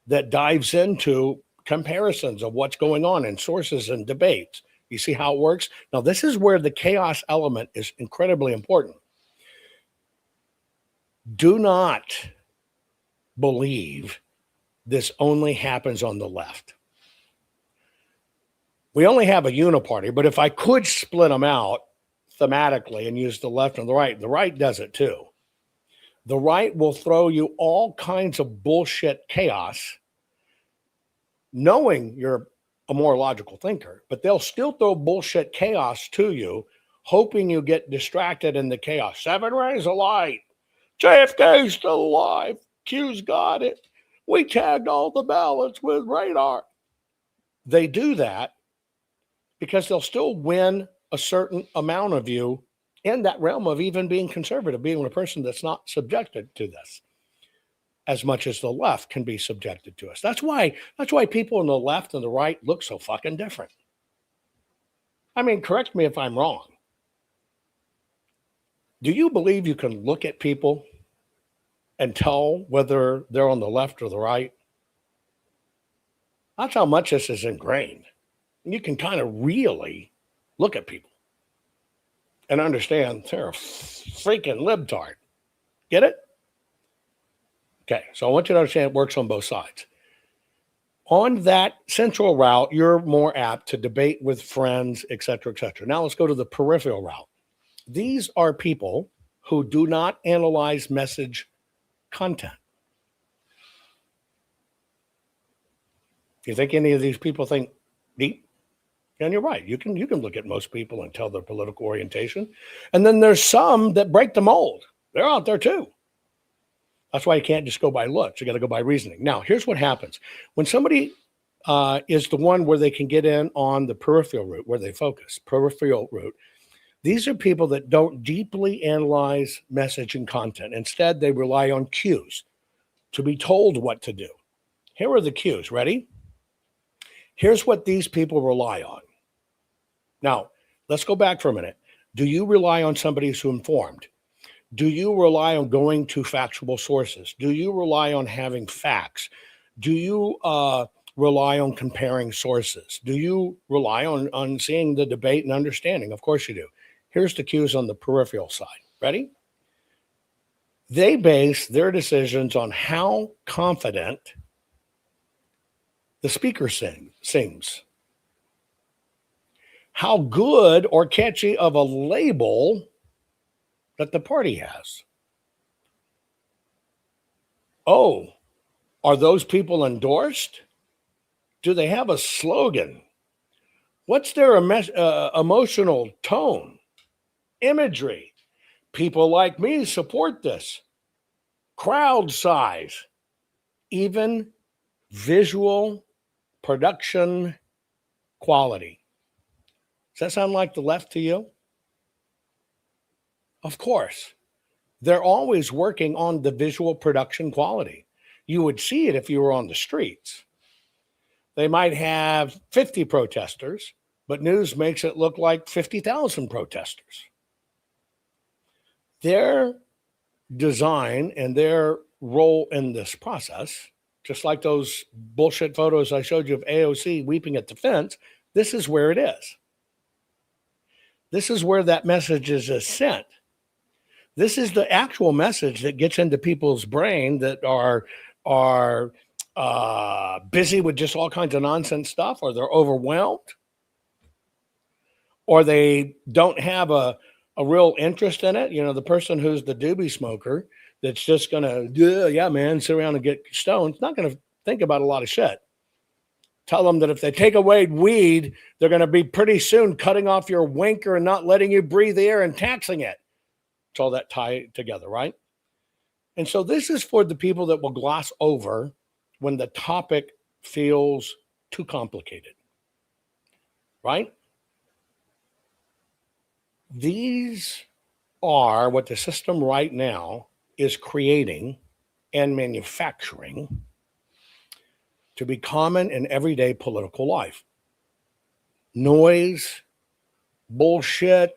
Speaker 3: that dives into comparisons of what's going on in sources and debates. You see how it works? Now, this is where the chaos element is incredibly important. Do not believe this only happens on the left. We only have a uniparty, but if I could split them out thematically and use the left and the right does it too. The right will throw you all kinds of bullshit chaos, knowing you're a more logical thinker, but they'll still throw bullshit chaos to you, hoping you get distracted in the chaos. 7 rays of light. JFK's still alive. Q's got it. We tagged all the ballots with radar. They do that because they'll still win a certain amount of you in that realm of even being conservative, being a person that's not subjected to this as much as the left can be subjected to us. That's why people on the left and the right look so fucking different. I mean, correct me if I'm wrong. Do you believe you can look at people and tell whether they're on the left or the right? That's how much this is ingrained. You can kind of really look at people and understand they're a freaking libtard. Get it? Okay, so I want you to understand it works on both sides. On that central route, you're more apt to debate with friends, et cetera, et cetera. Now let's go to the peripheral route. These are people who do not analyze message content. Do you think any of these people think deep? And you're right. You can look at most people and tell their political orientation. And then there's some that break the mold. They're out there too. That's why you can't just go by looks. You got to go by reasoning. Now, here's what happens. When somebody is the one where they can get in on the peripheral route, where they focus, peripheral route, these are people that don't deeply analyze message and content. Instead, they rely on cues to be told what to do. Here are the cues. Ready? Here's what these people rely on. Now, let's go back for a minute. Do you rely on somebody who's informed? Do you rely on going to factual sources? Do you rely on having facts? Do you rely on comparing sources? Do you rely on seeing the debate and understanding? Of course you do. Here's the cues on the peripheral side. Ready? They base their decisions on how confident the speaker seems. How good or catchy of a label that the party has. Oh, are those people endorsed? Do they have a slogan? What's their emotional tone? Imagery. People like me support this. Crowd size. Even visual production quality. Does that sound like the left to you? Of course. They're always working on the visual production quality. You would see it if you were on the streets. They might have 50 protesters, but news makes it look like 50,000 protesters. Their design and their role in this process, just like those bullshit photos I showed you of AOC weeping at the fence, this is where it is. This is where that message is sent. This is the actual message that gets into people's brain that are busy with just all kinds of nonsense stuff, or they're overwhelmed, or they don't have a real interest in it. You know, the person who's the doobie smoker that's just going to, yeah, man, sit around and get stoned, not going to think about a lot of shit. Tell them that if they take away weed, they're going to be pretty soon cutting off your winker and not letting you breathe the air and taxing it. It's all that tie together, right? And so this is for the people that will gloss over when the topic feels too complicated, right? These are what the system right now is creating and manufacturing to be common in everyday political life. Noise, bullshit,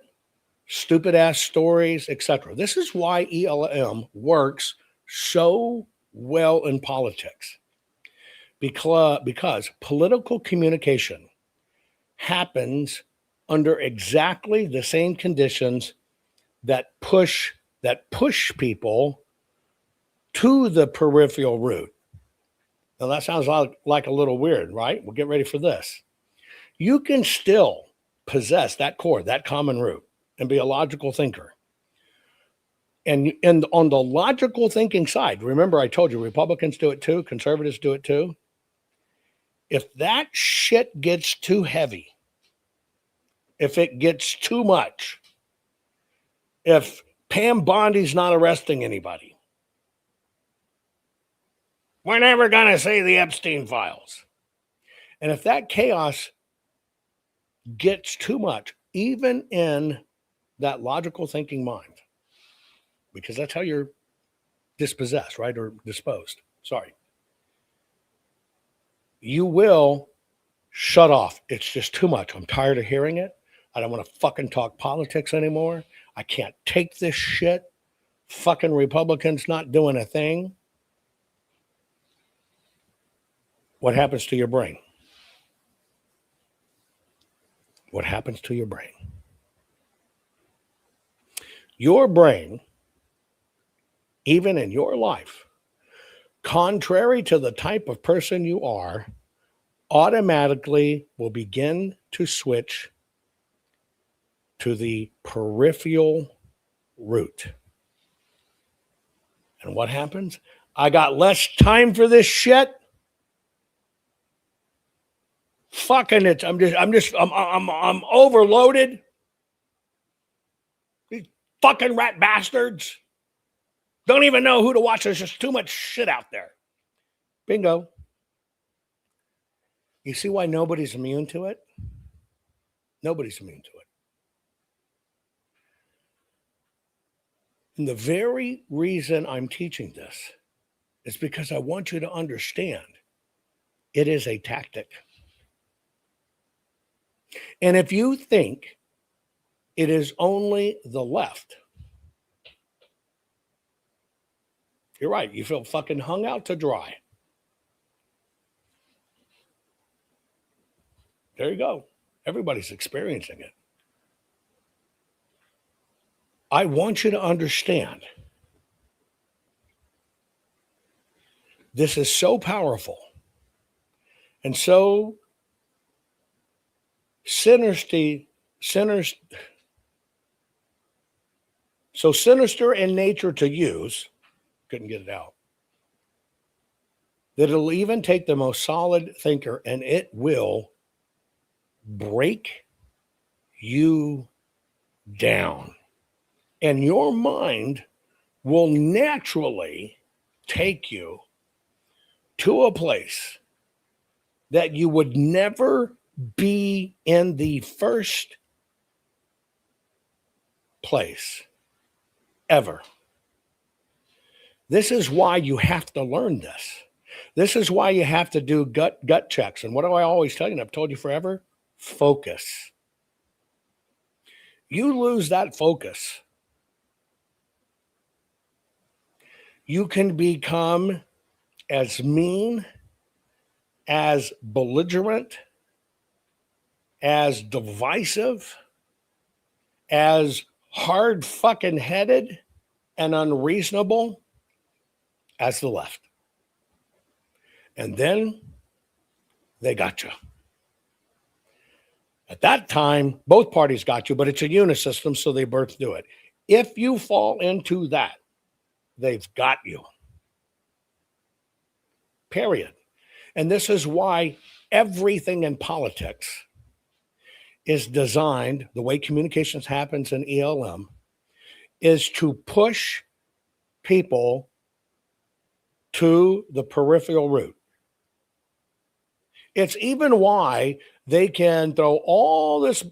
Speaker 3: stupid ass stories, etc. This is why ELM works so well in politics. Because political communication happens under exactly the same conditions that push people to the peripheral route. Now that sounds like a little weird, right? Well, get ready for this. You can still possess that core, that common root, and be a logical thinker. And on the logical thinking side, remember I told you Republicans do it too, conservatives do it too. If that shit gets too heavy, if it gets too much, if Pam Bondi's not arresting anybody, we're never going to see the Epstein files. And if that chaos gets too much, even in that logical thinking mind, because that's how you're dispossessed, right? Or disposed. Sorry. You will shut off. It's just too much. I'm tired of hearing it. I don't want to fucking talk politics anymore. I can't take this shit. Fucking Republicans not doing a thing. What happens to your brain? What happens to your brain? Your brain, even in your life, contrary to the type of person you are, automatically will begin to switch to the peripheral route. And what happens? I got less time for this shit. Fucking it. I'm overloaded. These fucking rat bastards don't even know who to watch. There's just too much shit out there. Bingo. You see why nobody's immune to it? Nobody's immune to it. And the very reason I'm teaching this is because I want you to understand it is a tactic. And if you think it is only the left, you're right. You feel fucking hung out to dry. There you go. Everybody's experiencing it. I want you to understand this is so powerful and so sinister in nature to use, couldn't get it out, that it'll even take the most solid thinker and it will break you down. And your mind will naturally take you to a place that you would never be in the first place ever. This is why you have to learn this. This is why you have to do gut checks. And what do I always tell you? And I've told you forever. focus. You lose that focus, you can become as mean, as belligerent, as divisive, as hard fucking headed and unreasonable as the left. And then they got you. At that time, both parties got you, but it's a unisystem, so they both do it. If you fall into that, they've got you. Period. And this is why everything in politics is designed, the way communications happens in ELM, is to push people to the peripheral route. It's even why they can throw all this,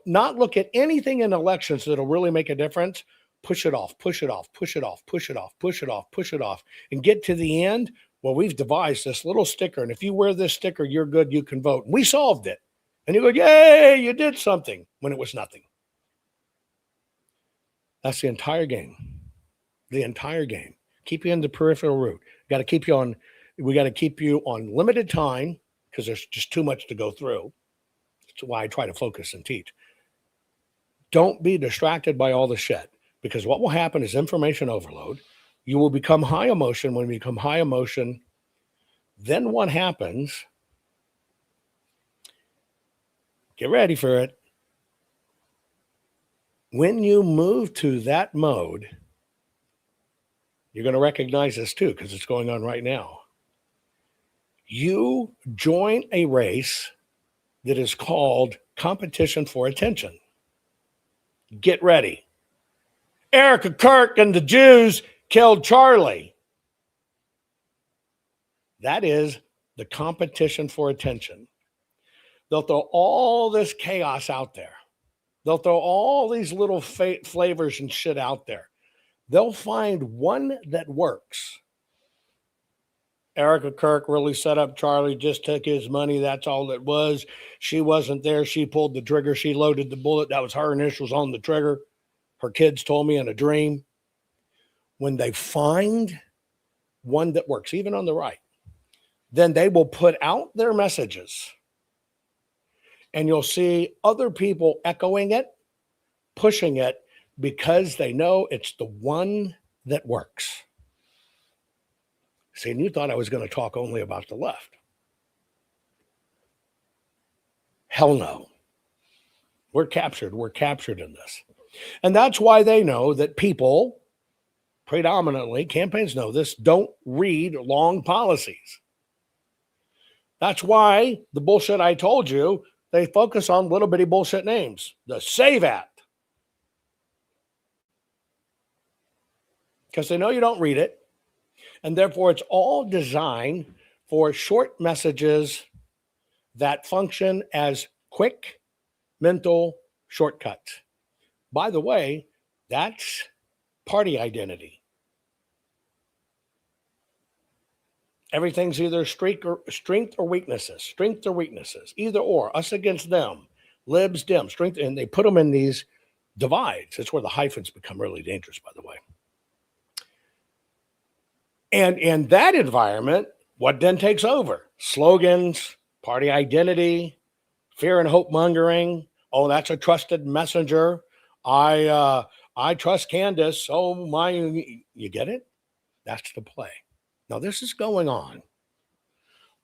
Speaker 3: not look at anything in elections that'll really make a difference, push it off, push it off, push it off, push it off, push it off, push it off, and get to the end. Well, we've devised this little sticker, and if you wear this sticker, you're good, you can vote. And we solved it. And you go, yay, you did something, when it was nothing. That's the entire game. The entire game. Keep you in the peripheral route. We got to keep you on limited time because there's just too much to go through. That's why I try to focus and teach. Don't be distracted by all the shit, because what will happen is information overload. You will become high emotion. When you become high emotion, then what happens? Get ready for it. When you move to that mode, you're going to recognize this too, because it's going on right now. You join a race that is called competition for attention. Get ready. Erica Kirk and the Jews killed Charlie. That is the competition for attention. They'll throw all this chaos out there. They'll throw all these little flavors and shit out there. They'll find one that works. Erica Kirk really set up Charlie, just took his money. That's all it was. She wasn't there. She pulled the trigger. She loaded the bullet. That was her initials on the trigger. Her kids told me in a dream. When they find one that works, even on the right, then they will put out their messages. And you'll see other people echoing it, pushing it, because they know it's the one that works. See, and you thought I was going to talk only about the left. Hell no. We're captured. We're captured in this. And that's why they know that people, predominantly, campaigns know this, don't read long policies. That's why the bullshit I told you, they focus on little bitty bullshit names. The SAVE Act. Because they know you don't read it. And therefore, it's all designed for short messages that function as quick mental shortcuts. By the way, that's party identity. Everything's either strength or weaknesses. Strength or weaknesses. Either or. Us against them. Libs, Dems. Strength. And they put them in these divides. That's where the hyphens become really dangerous, by the way. And in that environment, what then takes over? Slogans, party identity, fear and hope mongering. Oh, that's a trusted messenger. I trust Candace. Oh my, you get it? That's the play. Now, this is going on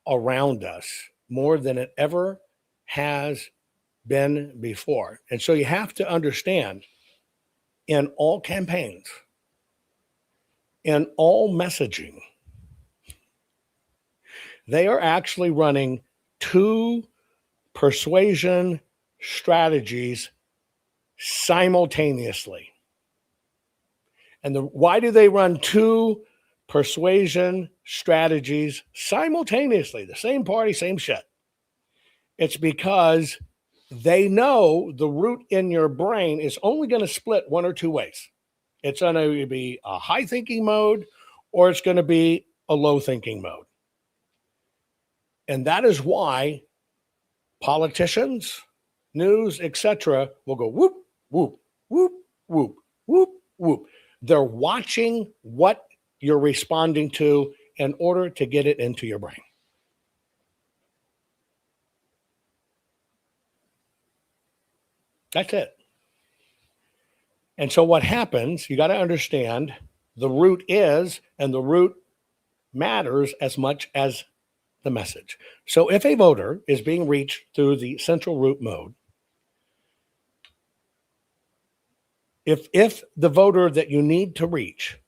Speaker 3: around us more than it ever has been before. And so you have to understand, in all campaigns, in all messaging, they are actually running two persuasion strategies simultaneously. And why do they run two persuasion strategies simultaneously? The same party, same shit. It's because they know the root in your brain is only going to split one or two ways. It's going to be a high thinking mode, or it's going to be a low thinking mode. And that is why politicians, news, etc., will go whoop, whoop, whoop, whoop, whoop, whoop. They're watching what you're responding to in order to get it into your brain. That's it. And so what happens, you got to understand the root is, and the root matters as much as the message. So if a voter is being reached through the central root mode, if the voter that you need to reach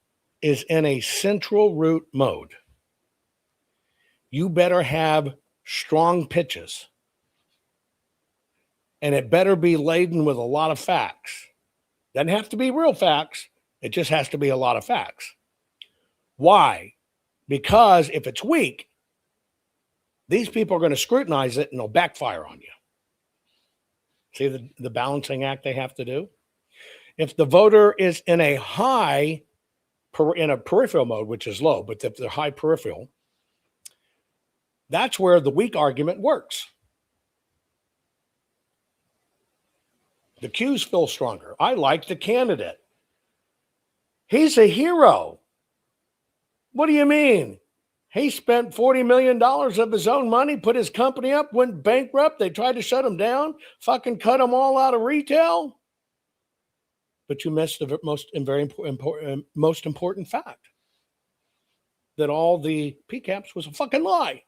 Speaker 3: is in a central root mode, you better have strong pitches. And it better be laden with a lot of facts. Doesn't have to be real facts. It just has to be a lot of facts. Why? Because if it's weak, these people are going to scrutinize it and they'll backfire on you. See the balancing act they have to do? If the voter is in a peripheral mode, which is low, but if they're high peripheral, that's where the weak argument works. The cues feel stronger. I like the candidate. He's a hero. What do you mean? He spent $40 million of his own money, put his company up, went bankrupt. They tried to shut him down, fucking cut him all out of retail. But you missed the most important fact, that all the PCAPs was a fucking lie.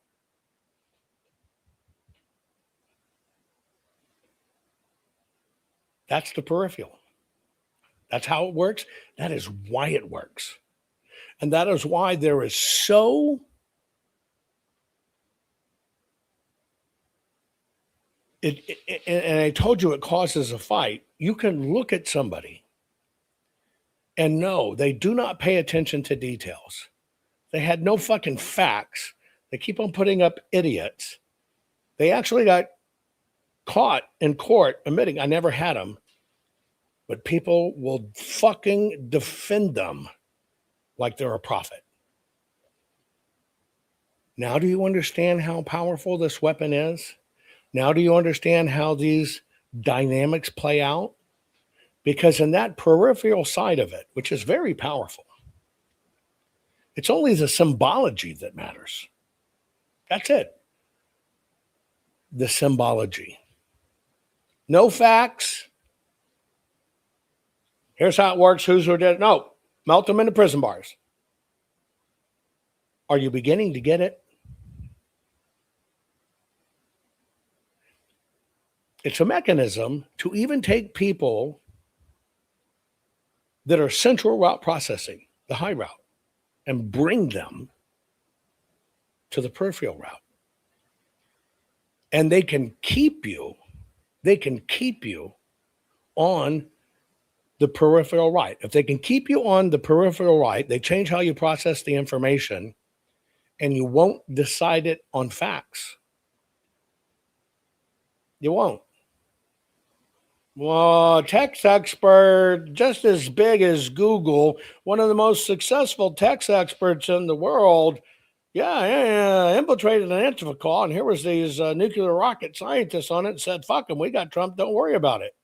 Speaker 3: That's the peripheral. That's how it works. That is why it works. And that is why there is so and I told you it causes a fight. You can look at somebody and know they do not pay attention to details. They had no fucking facts. They keep on putting up idiots. They actually got caught in court admitting, I never had them. But people will fucking defend them like they're a prophet. Now do you understand how powerful this weapon is? Now do you understand how these dynamics play out? Because in that peripheral side of it, which is very powerful, it's only the symbology that matters. That's it. The symbology. No facts. Here's how it works. Who did it? No. Melt them into prison bars. Are you beginning to get it? It's a mechanism to even take people that are central route processing, the high route, and bring them to the peripheral route. And they can keep you on the peripheral right. If they can keep you on the peripheral right, they change how you process the information, and you won't decide it on facts. You won't. Well, text expert, just as big as Google, one of the most successful text experts in the world, infiltrated an Antifa call, and here was these nuclear rocket scientists on it and said, fuck them, we got Trump, don't worry about it.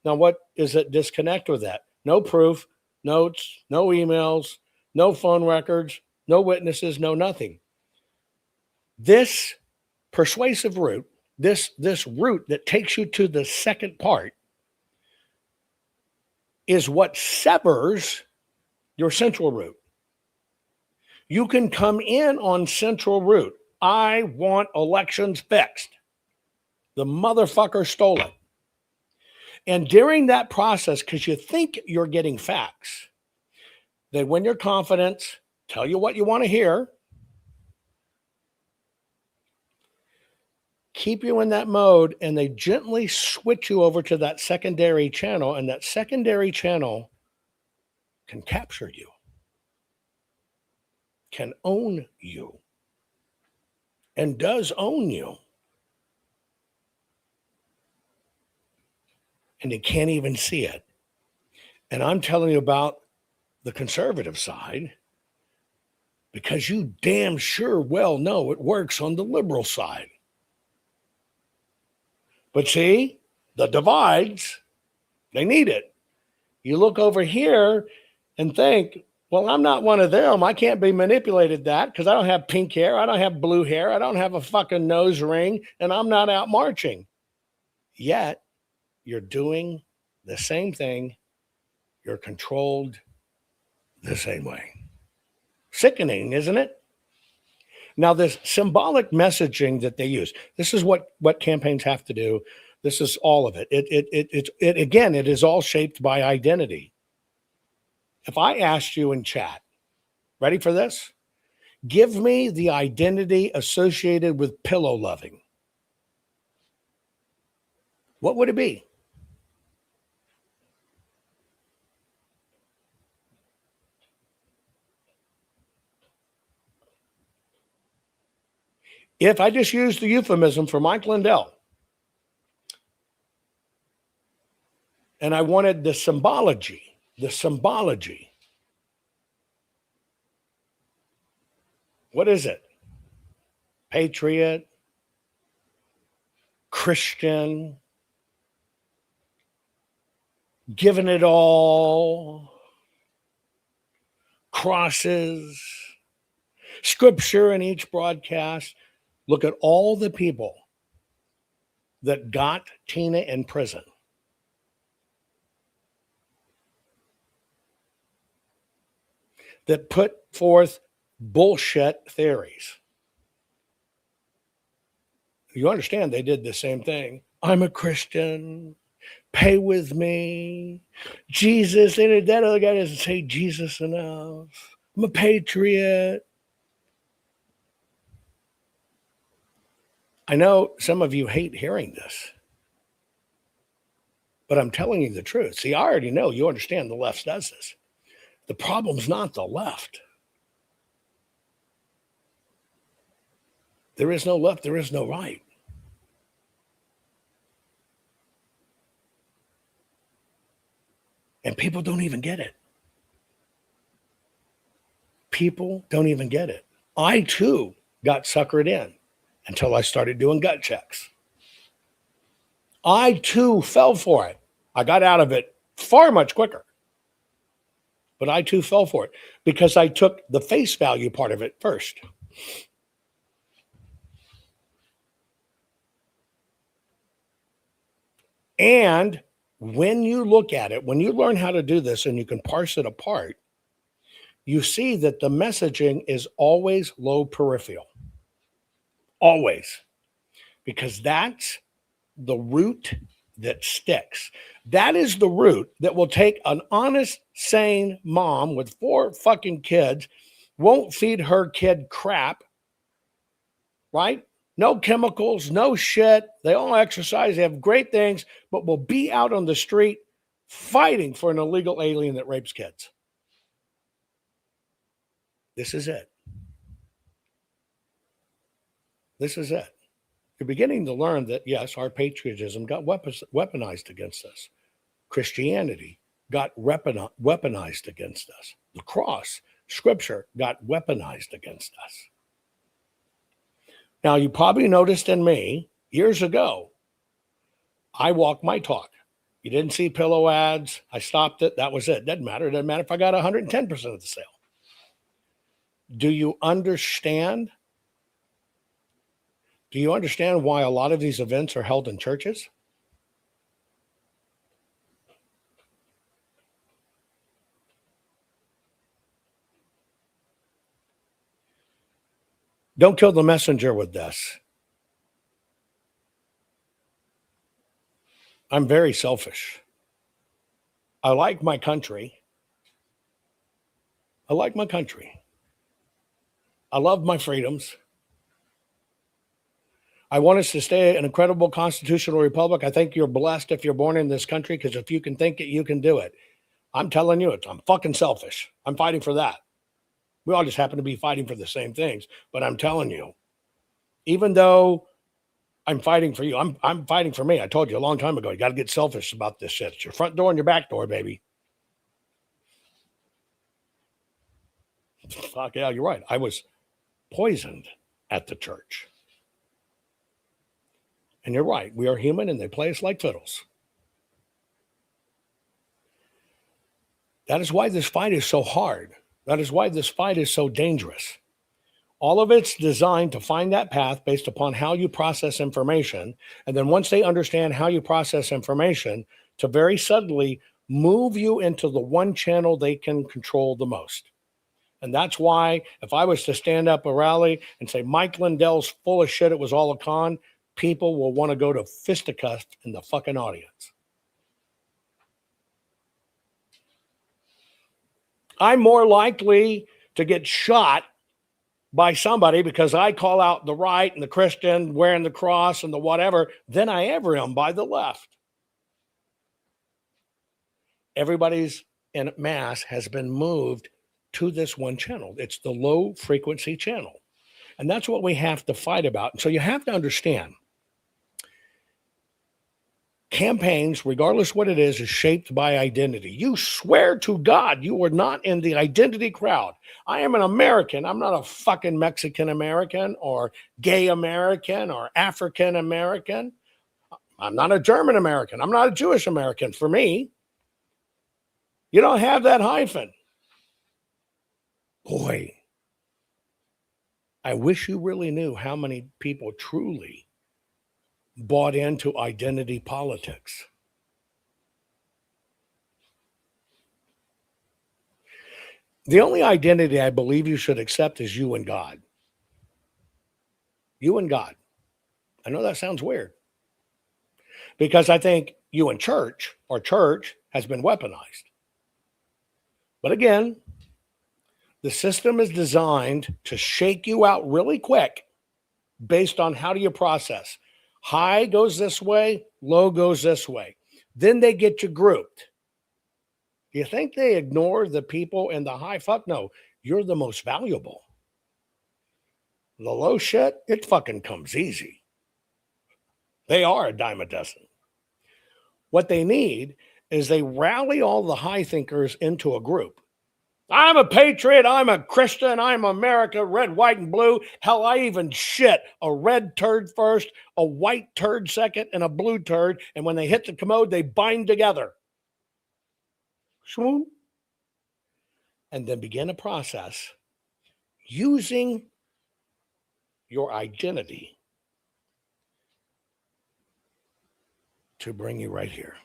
Speaker 3: Now, what is it disconnect with that? No proof, notes, no emails, no phone records, no witnesses, no nothing. This persuasive route, this route that takes you to the second part, is what severs your central route. You can come in on central route. I want elections fixed. The motherfucker stole it. And during that process, because you think you're getting facts, they win your confidence, tell you what you want to hear, keep you in that mode, and they gently switch you over to that secondary channel, and that secondary channel can capture you, can own you, and does own you. And you can't even see it. And I'm telling you about the conservative side because you damn sure well know it works on the liberal side. But see, the divides, they need it. You look over here and think, well, I'm not one of them. I can't be manipulated that because I don't have pink hair. I don't have blue hair. I don't have a fucking nose ring, and I'm not out marching. Yet, you're doing the same thing. You're controlled the same way. Sickening, isn't it? Now, this symbolic messaging that they use, this is what campaigns have to do. This is all of it. It is all shaped by identity. If I asked you in chat, ready for this? Give me the identity associated with pillow loving. What would it be? If I just use the euphemism for Mike Lindell, and I wanted the symbology, what is it? Patriot, Christian, giving it all, crosses, scripture in each broadcast. Look at all the people that got Tina in prison. That put forth bullshit theories. You understand they did the same thing. I'm a Christian. Pay with me. Jesus. That other guy doesn't say Jesus enough. I'm a patriot. I know some of you hate hearing this, but I'm telling you the truth. See, I already know you understand the left does this. The problem's not the left. There is no left, there is no right. And people don't even get it. People don't even get it. I too got suckered in until I started doing gut checks. I too fell for it. I got out of it far much quicker. But I too fell for it because I took the face value part of it first. And when you look at it, when you learn how to do this and you can parse it apart, you see that the messaging is always low peripheral. Always. Because that's the root that sticks. That is the root that will take an honest, sane mom with 4 fucking kids, won't feed her kid crap, right? No chemicals, no shit. They all exercise, they have great things, but will be out on the street fighting for an illegal alien that rapes kids. This is it. This is it. You're beginning to learn that, yes, our patriotism got weaponized against us. Christianity got weaponized against us. The cross, scripture, got weaponized against us. Now, you probably noticed in me, years ago, I walk my talk. You didn't see pillow ads. I stopped it. That was it. Doesn't matter. It doesn't matter if I got 110% of the sale. Do you understand? Do you understand why a lot of these events are held in churches? Don't kill the messenger with this. I'm very selfish. I like my country. I like my country. I love my freedoms. I want us to stay an incredible constitutional republic. I think you're blessed if you're born in this country, because if you can think it, you can do it. I'm telling you, I'm fucking selfish. I'm fighting for that. We all just happen to be fighting for the same things. But I'm telling you, even though I'm fighting for you, I'm fighting for me. I told you a long time ago, you got to get selfish about this shit. It's your front door and your back door, baby. Fuck yeah, you're right. I was poisoned at the church. And you're right. We are human and they play us like fiddles. That is why this fight is so hard. That is why this fight is so dangerous. All of it's designed to find that path based upon how you process information. And then once they understand how you process information, to very subtly move you into the one channel they can control the most. And that's why if I was to stand up a rally and say, Mike Lindell's full of shit, it was all a con, people will want to go to fisticuffs in the fucking audience. I'm more likely to get shot by somebody because I call out the right and the Christian wearing the cross and the whatever than I ever am by the left. Everybody's en masse has been moved to this one channel. It's the low frequency channel. And that's what we have to fight about. And so you have to understand, campaigns, regardless what it is shaped by identity. You swear to God you are not in the identity crowd. I am an American. I'm not a fucking Mexican American or gay American or African American. I'm not a German American. I'm not a Jewish American. For me, you don't have that hyphen. Boy, I wish you really knew how many people truly bought into identity politics. The only identity I believe you should accept is you and God. You and God. I know that sounds weird because I think you and church or church has been weaponized. But again, the system is designed to shake you out really quick based on how do you process. High goes this way, low goes this way. Then they get you grouped. Do you think they ignore the people in the high? Fuck no. You're the most valuable. The low shit, it fucking comes easy. They are a dime a dozen. What they need is they rally all the high thinkers into a group. I'm a patriot. I'm a Christian. I'm America, red, white, and blue. Hell, I even shit a red turd first, a white turd second, and a blue turd. And when they hit the commode, they bind together. Swoon. And then begin a process using your identity to bring you right here.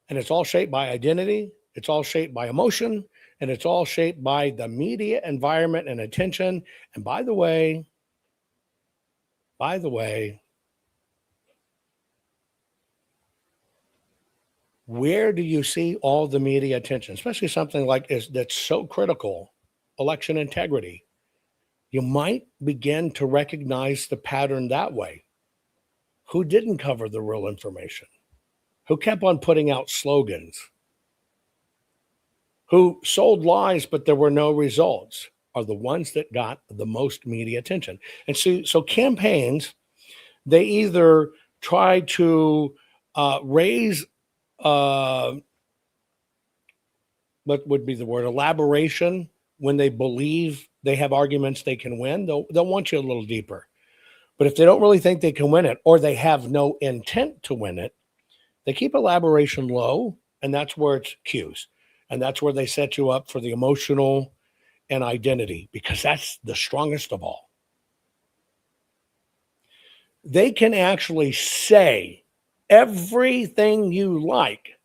Speaker 3: And it's all shaped by identity, it's all shaped by emotion, and it's all shaped by the media environment and attention. And by the way, where do you see all the media attention, especially something like this that's so critical, election integrity? You might begin to recognize the pattern that way. Who didn't cover the real information? Who kept on putting out slogans? Who sold lies, but there were no results, are the ones that got the most media attention. And so campaigns, they either try to raise, what would be the word, elaboration, when they believe they have arguments they can win. They'll want you a little deeper. But if they don't really think they can win it, or they have no intent to win it, they keep elaboration low, and that's where it's cues. And that's where they set you up for the emotional and identity, because that's the strongest of all. They can actually say everything you like.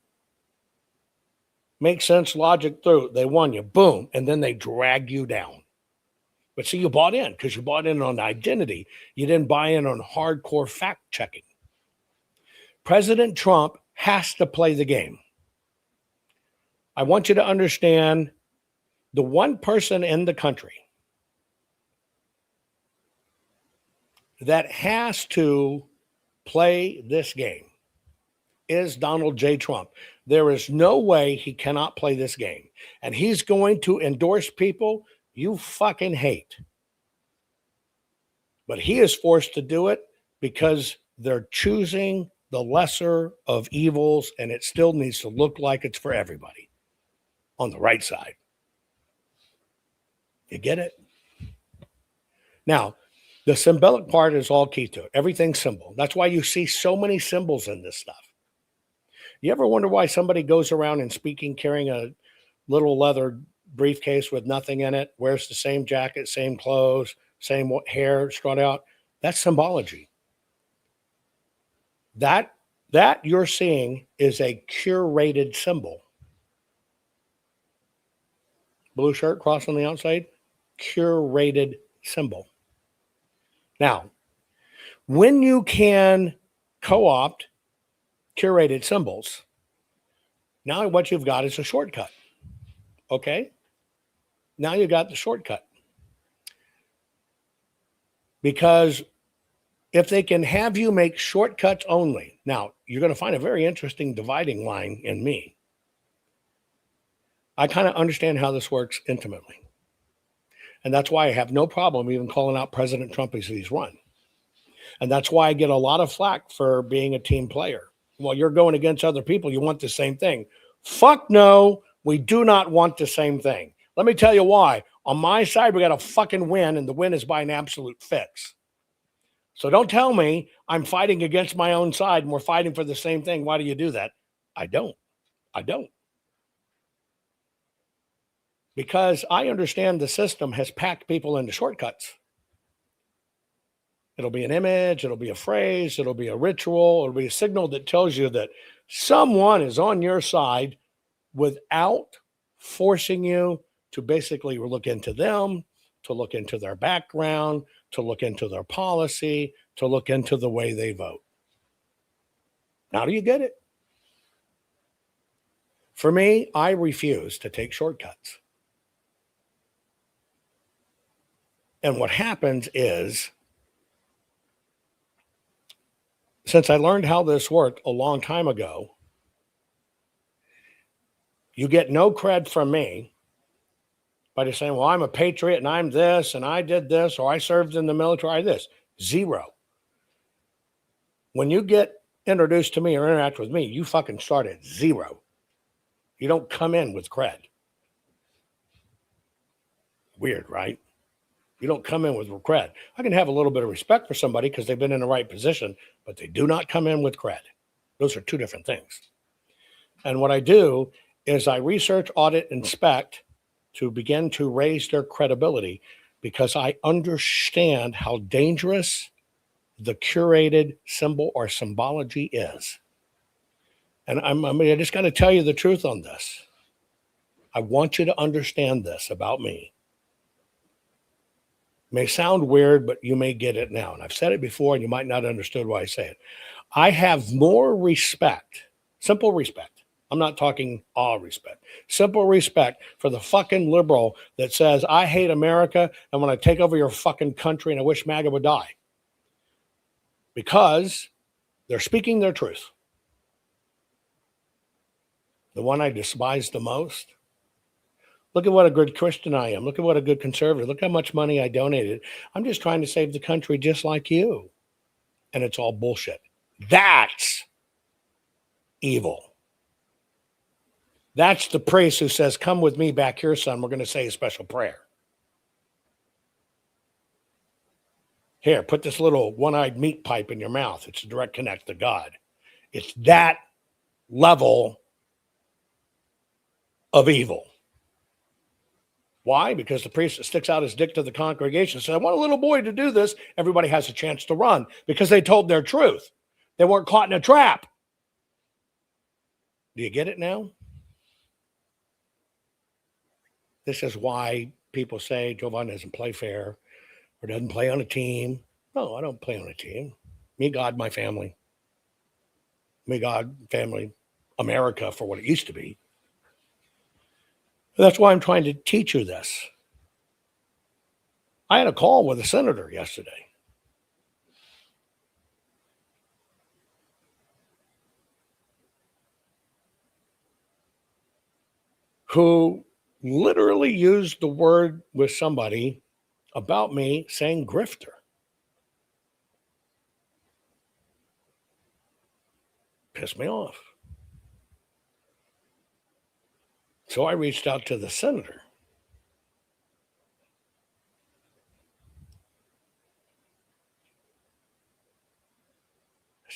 Speaker 3: Make sense, logic through. They won you, boom, and then they drag you down. But see, you bought in because you bought in on identity. You didn't buy in on hardcore fact checking. President Trump has to play the game. I want you to understand the one person in the country that has to play this game is Donald J. Trump. There is no way he cannot play this game. And he's going to endorse people you fucking hate. But he is forced to do it because they're choosing the lesser of evils, and it still needs to look like it's for everybody on the right side. You get it? Now, The symbolic part is all key to it. Everything's symbol. That's why you see so many symbols in this stuff. You ever wonder why somebody goes around and speaking carrying a little leather briefcase with nothing in it, wears the same jacket, same clothes, same hair strut out? That's symbology. That you're seeing is a curated symbol. Blue shirt, cross on the outside, curated symbol. Now, when you can co-opt curated symbols, now what you've got is a shortcut. Okay? Now you got the shortcut. Because if they can have you make shortcuts only, now you're going to find a very interesting dividing line in me. I kind of understand how this works intimately. And that's why I have no problem even calling out President Trump as he's run. And that's why I get a lot of flack for being a team player. Well, you're going against other people. You want the same thing. Fuck no, we do not want the same thing. Let me tell you why. On my side, we got to fucking win, and the win is by an absolute fix. So don't tell me I'm fighting against my own side and we're fighting for the same thing. Why do you do that? I don't. Because I understand the system has packed people into shortcuts. It'll be an image, it'll be a phrase, it'll be a ritual, it'll be a signal that tells you that someone is on your side without forcing you to basically look into them, to look into their background, to look into their policy, to look into the way they vote. Now do you get it? For me, I refuse to take shortcuts. And what happens is, since I learned how this worked a long time ago, you get no cred from me by just saying, well, I'm a patriot and I'm this and I did this, or I served in the military, this. Zero. When you get introduced to me or interact with me, you fucking start at zero. You don't come in with cred. Weird, right? You don't come in with cred. I can have a little bit of respect for somebody because they've been in the right position, but they do not come in with cred. Those are two different things. And what I do is I research, audit, inspect to begin to raise their credibility because I understand how dangerous the curated symbol or symbology is. And I just got to tell you the truth on this. I want you to understand this about me. May sound weird, but you may get it now. And I've said it before, and you might not understood why I say it. I have more respect, simple respect. I'm not talking all respect. Simple respect for the fucking liberal that says, I hate America, and when I take over your fucking country, and I wish MAGA would die. Because they're speaking their truth. The one I despise the most. Look at what a good Christian I am. Look at what a good conservative. Look how much money I donated. I'm just trying to save the country just like you. And it's all bullshit. That's evil. That's the priest who says, come with me back here, son. We're going to say a special prayer. Here, put this little one-eyed meat pipe in your mouth. It's a direct connect to God. It's that level of evil. Why? Because the priest that sticks out his dick to the congregation says, I want a little boy to do this. Everybody has a chance to run because they told their truth. They weren't caught in a trap. Do you get it now? This is why people say Jovan doesn't play fair or doesn't play on a team. No, I don't play on a team. Me, God, my family. Me, God, family, America for what it used to be. That's why I'm trying to teach you this. I had a call with a senator yesterday. Who literally used the word with somebody about me saying grifter. Pissed me off. So I reached out to the senator.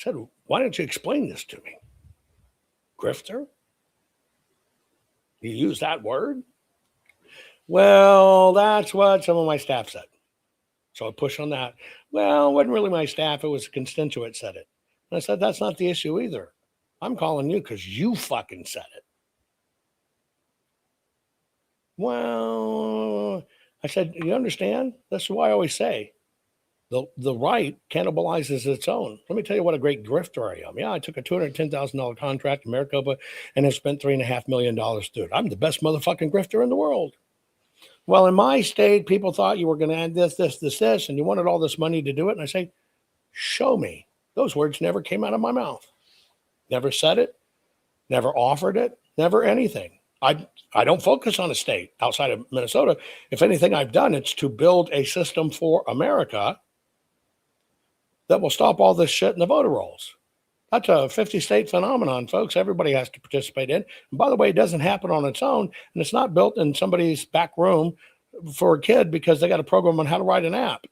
Speaker 3: said, why don't you explain this to me? Grifter? You use that word? Well, that's what some of my staff said. So I push on that. Well, it wasn't really my staff. It was a constituent said it. And I said, that's not the issue either. I'm calling you because you fucking said it. Well, I said, you understand? That's why I always say the right cannibalizes its own. Let me tell you what a great grifter I am. Yeah, I took a $210,000 contract in Maricopa and have spent $3.5 million to it. I'm the best motherfucking grifter in the world. Well, in my state, people thought you were going to add this, and you wanted all this money to do it. And I say, show me. Those words never came out of my mouth. Never said it, never offered it, never anything. I don't focus on a state outside of Minnesota. If anything I've done, it's to build a system for America that will stop all this shit in the voter rolls. That's a 50-state phenomenon, folks. Everybody has to participate in. And by the way, it doesn't happen on its own, and it's not built in somebody's back room for a kid because they got a program on how to write an app.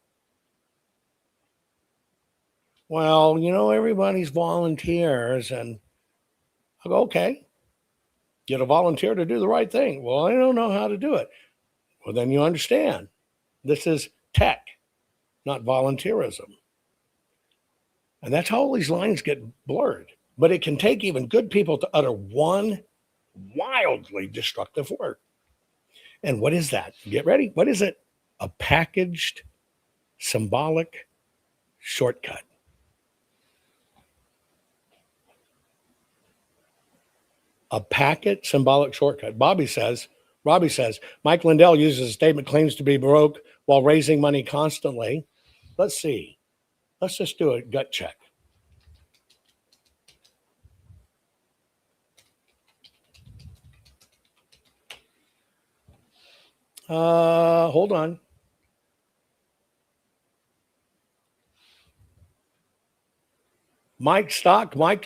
Speaker 3: Well, everybody's volunteers, and I go, okay, get a volunteer to do the right thing. Well, I don't know how to do it. Well, then you understand. This is tech, not volunteerism. And that's how all these lines get blurred. But it can take even good people to utter one wildly destructive word. And what is that? Get ready. What is it? A packaged, symbolic shortcut. A packet symbolic shortcut. Robbie says, Mike Lindell uses a statement, claims to be broke while raising money constantly. Let's see. Let's just do a gut check. Hold on. Mike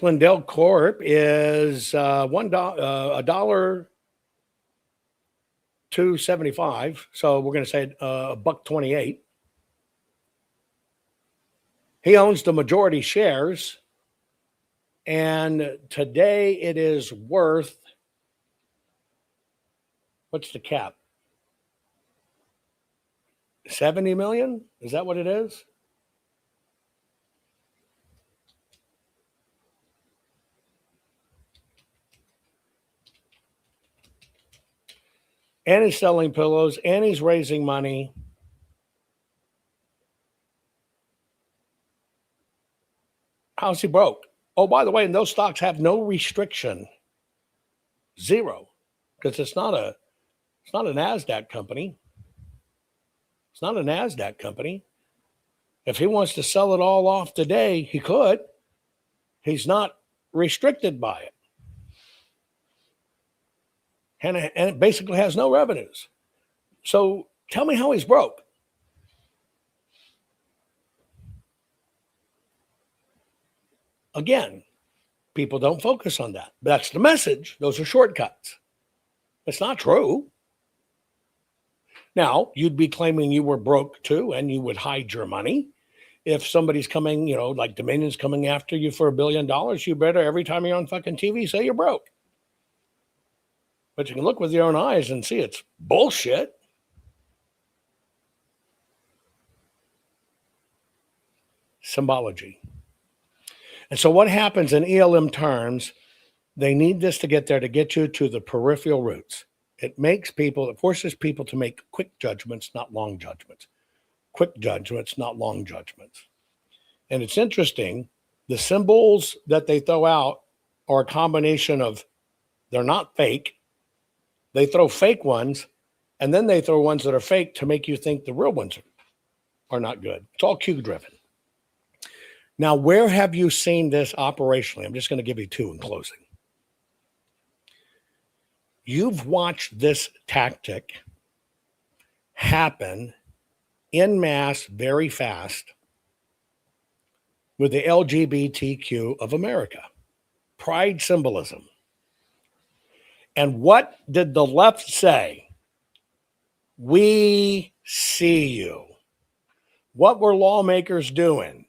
Speaker 3: Lindell Corp is $1.275. So we're going to say $1.28. He owns the majority shares, and today it is worth, what's the cap? 70 million? Is that what it is? And he's selling pillows, and he's raising money. How's he broke? Oh, by the way, and those stocks have no restriction. Zero. Because it's not a NASDAQ company. It's not a NASDAQ company. If he wants to sell it all off today, he could. He's not restricted by it. And it basically has no revenues. So tell me how he's broke. Again, people don't focus on that. That's the message. Those are shortcuts. It's not true. Now, you'd be claiming you were broke too, and you would hide your money. If somebody's coming, like Dominion's coming after you for $1 billion, you better every time you're on fucking TV say you're broke. But you can look with your own eyes and see it's bullshit. Symbology. And so what happens in ELM terms, they need this to get there to get you to the peripheral roots. It forces people to make quick judgments, not long judgments. Quick judgments, not long judgments. And it's interesting, the symbols that they throw out are a combination of, they're not fake. They throw fake ones, and then they throw ones that are fake to make you think the real ones are not good. It's all Q-driven. Now, where have you seen this operationally? I'm just going to give you two in closing. You've watched this tactic happen en masse very fast with the LGBTQ of America. Pride symbolism. And what did the left say? We see you. What were lawmakers doing?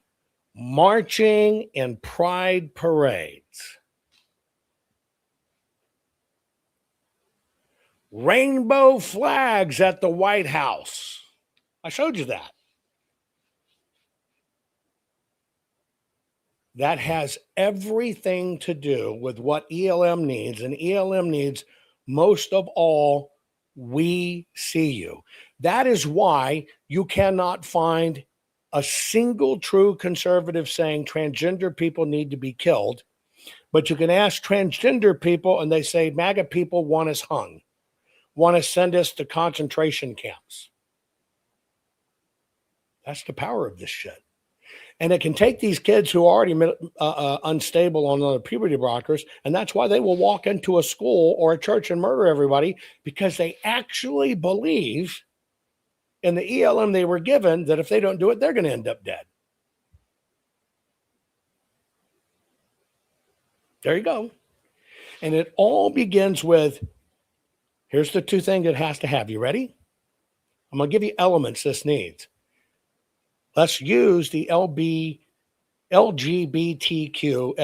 Speaker 3: marching in pride parades, rainbow flags at the White House. I showed you that. That has everything to do with what ELM needs, and ELM needs most of all, we see you. That is why you cannot find a single true conservative saying transgender people need to be killed, but you can ask transgender people and they say MAGA people want us hung, want to send us to concentration camps. That's the power of this shit. And it can take these kids who are already unstable on the puberty blockers, and that's why they will walk into a school or a church and murder everybody, because they actually believe in the ELM they were given that if they don't do it, they're going to end up dead. There you go. And it all begins with, here's the two things it has to have. You ready? I'm going to give you elements this needs. Let's use the LGBTQ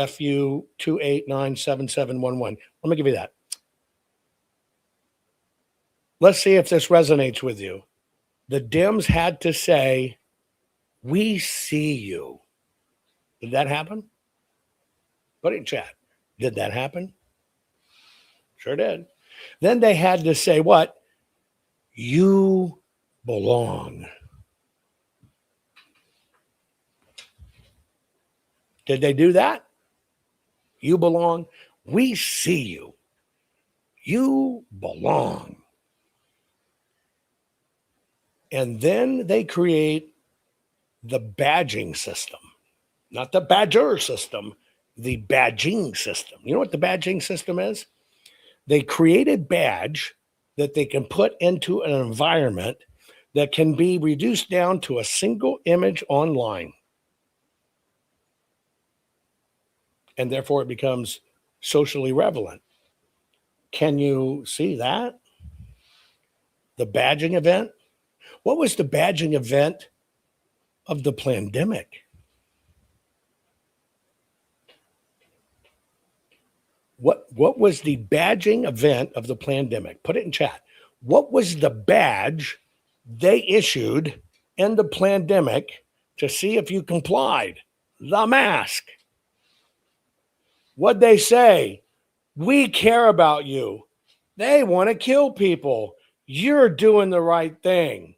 Speaker 3: FU 2897711. Let me give you that. Let's see if this resonates with you. The Dems had to say, we see you. Did that happen? Put it in chat. Did that happen? Sure did. Then they had to say what? You belong. Did they do that? You belong. We see you. You belong. And then they create the badging system, not the badger system, the badging system. You know what the badging system is? They create a badge that they can put into an environment that can be reduced down to a single image online. And therefore it becomes socially relevant. Can you see that? The badging event? What was the badging event of the pandemic? What was the badging event of the pandemic? Put it in chat. What was the badge they issued in the pandemic to see if you complied? The mask. What'd they say? We care about you. They want to kill people. You're doing the right thing.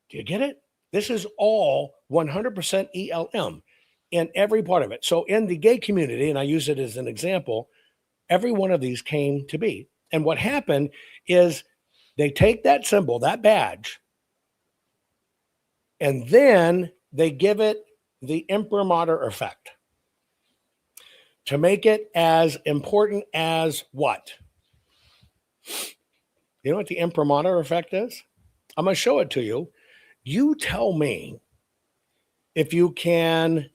Speaker 3: Do you get it? This is all 100% ELM in every part of it. So in the gay community, and I use it as an example, every one of these came to be. And what happened is they take that symbol, that badge, and then they give it the imprimatur effect to make it as important as what? You know what the imprimatur effect is? I'm going to show it to you. You tell me if you can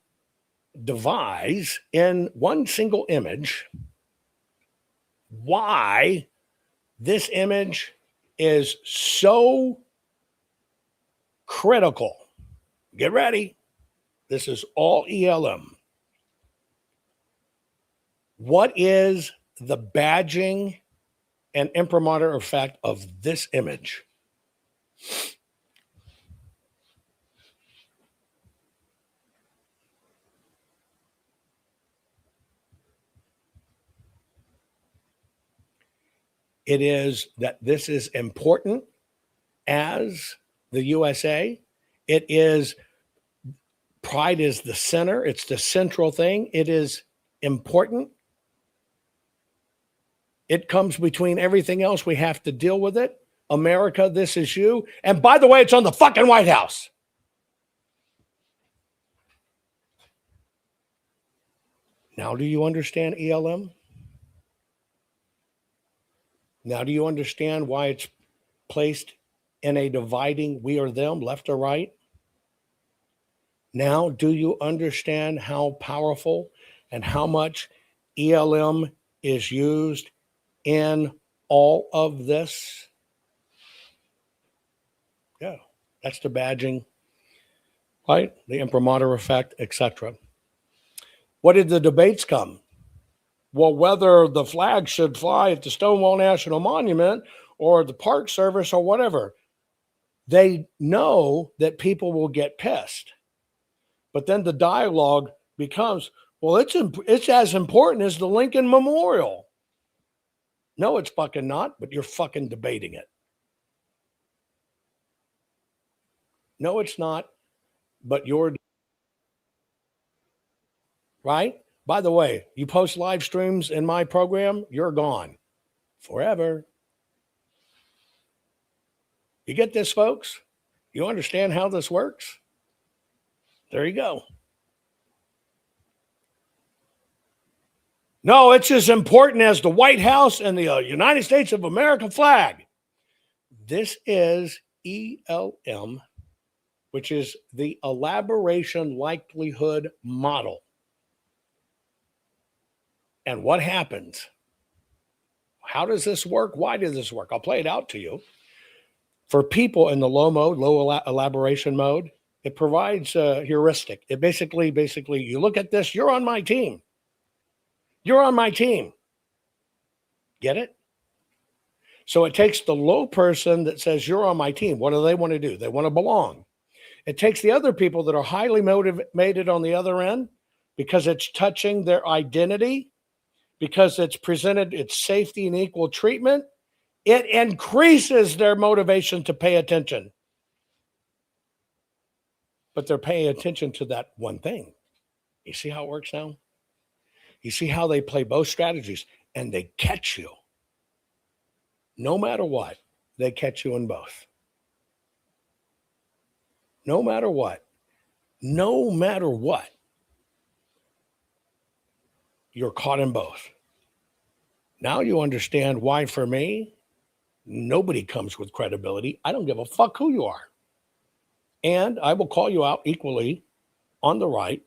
Speaker 3: devise in one single image why this image is so critical. Get ready. This is all ELM. What is the badging and imprimatur effect of this image? It is that this is important as the USA. It is, pride is the center. It's the central thing. It is important. It comes between everything else. We have to deal with it. America, this is you. And by the way, it's on the fucking White House. Now, do you understand ELM? Now, do you understand why it's placed in a dividing we or them, left or right? Now, do you understand how powerful and how much ELM is used in all of this? Yeah, that's the badging. right? The imprimatur effect, etc. What did the debates come? Well, whether the flag should fly at the Stonewall National Monument or the Park Service or whatever, they know that people will get pissed. But then the dialogue becomes, well, it's as important as the Lincoln Memorial. No, it's fucking not, but you're fucking debating it. No, it's not, but you're right. By the way, you post live streams in my program, you're gone forever. You get this, folks? You understand how this works? There you go. No, it's as important as the White House and the United States of America flag. This is ELM, which is the elaboration likelihood model. And what happens? How does this work? Why does this work? I'll play it out to you. For people in the low mode, elaboration mode, it provides a heuristic. It basically, you look at this, you're on my team. You're on my team. Get it? So it takes the low person that says, you're on my team. What do they want to do? They want to belong. It takes the other people that are highly motivated on the other end because it's touching their identity, because it's presented its safety and equal treatment. It increases their motivation to pay attention. But they're paying attention to that one thing. You see how it works now? You see how they play both strategies and they catch you. No matter what, they catch you in both. No matter what, you're caught in both. Now you understand why, for me, nobody comes with credibility. I don't give a fuck who you are. And I will call you out equally on the right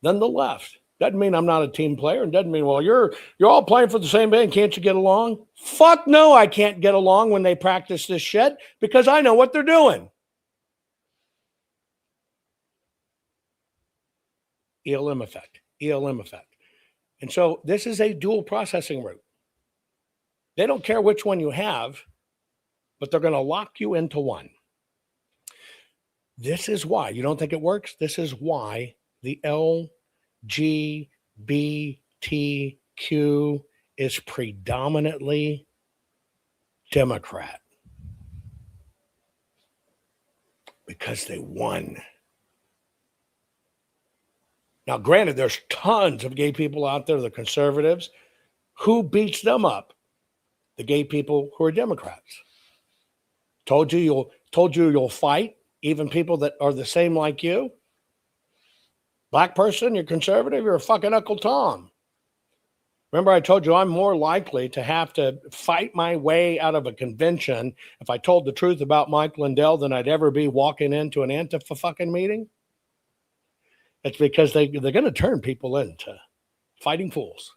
Speaker 3: than the left. Doesn't mean I'm not a team player, and doesn't mean, well, you're all playing for the same band. Can't you get along? Fuck no, I can't get along when they practice this shit because I know what they're doing. ELM effect. And so this is a dual processing route. They don't care which one you have, but they're going to lock you into one. This is why. You don't think it works? This is why the LGBTQ is predominantly Democrat. Because they won. Now, granted, there's tons of gay people out there, the conservatives. Who beats them up? The gay people who are Democrats. Told you you'll fight even people that are the same like you. Black person, you're conservative, you're a fucking Uncle Tom. Remember, I told you I'm more likely to have to fight my way out of a convention if I told the truth about Mike Lindell than I'd ever be walking into an Antifa fucking meeting. It's because they're going to turn people into fighting fools.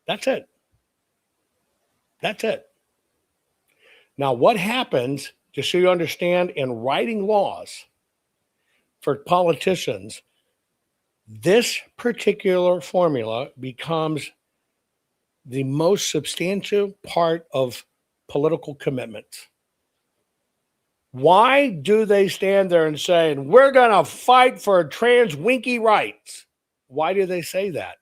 Speaker 3: That's it. Now, what happens, just so you understand, in writing laws for politicians, this particular formula becomes the most substantial part of political commitments. Why do they stand there and say, we're going to fight for trans winky rights? Why do they say that?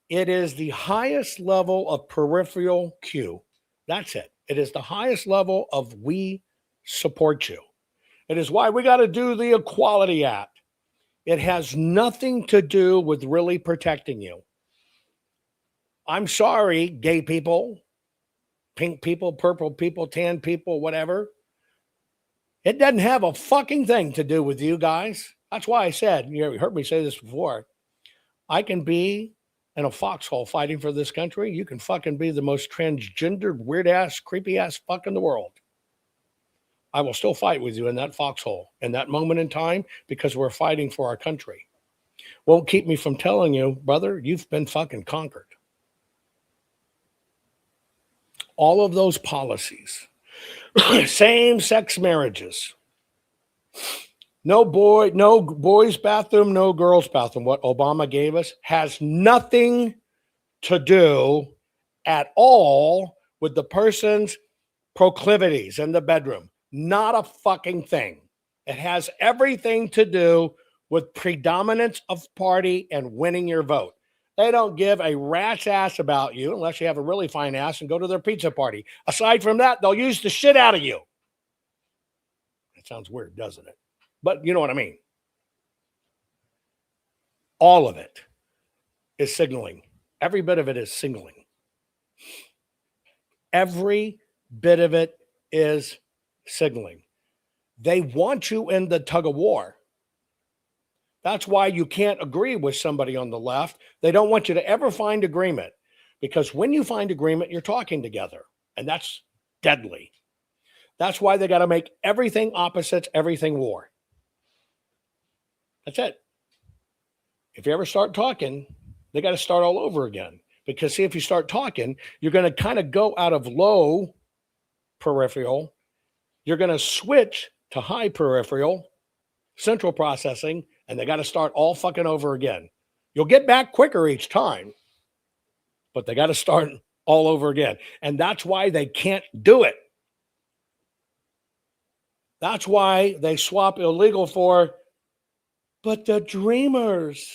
Speaker 3: It is the highest level of peripheral Q. That's it. It is the highest level of we support you. It is why we got to do the Equality Act. It has nothing to do with really protecting you. I'm sorry, gay people, pink people, purple people, tan people, whatever. It doesn't have a fucking thing to do with you guys. That's why I said, you heard me say this before, I can be in a foxhole fighting for this country. You can fucking be the most transgendered, weird-ass, creepy-ass fuck in the world. I will still fight with you in that foxhole in that moment in time because we're fighting for our country. Won't keep me from telling you, brother, you've been fucking conquered. All of those policies, same-sex marriages, No boys' bathroom, no girls' bathroom. What Obama gave us has nothing to do at all with the person's proclivities in the bedroom. Not a fucking thing. It has everything to do with predominance of party and winning your vote. They don't give a rat's ass about you unless you have a really fine ass and go to their pizza party. Aside from that, they'll use the shit out of you. That sounds weird, doesn't it? But you know what I mean. All of it is signaling. Every bit of it is signaling. Every bit of it is signaling. They want you in the tug of war. That's why you can't agree with somebody on the left. They don't want you to ever find agreement, because when you find agreement, you're talking together, and that's deadly. That's why they got to make everything opposites, everything war. That's it. If you ever start talking, they got to start all over again. Because see, if you start talking, you're going to kind of go out of low peripheral. You're going to switch to high peripheral, central processing, and they got to start all fucking over again. You'll get back quicker each time, but they got to start all over again. And that's why they can't do it. That's why they swap illegal for, but the dreamers.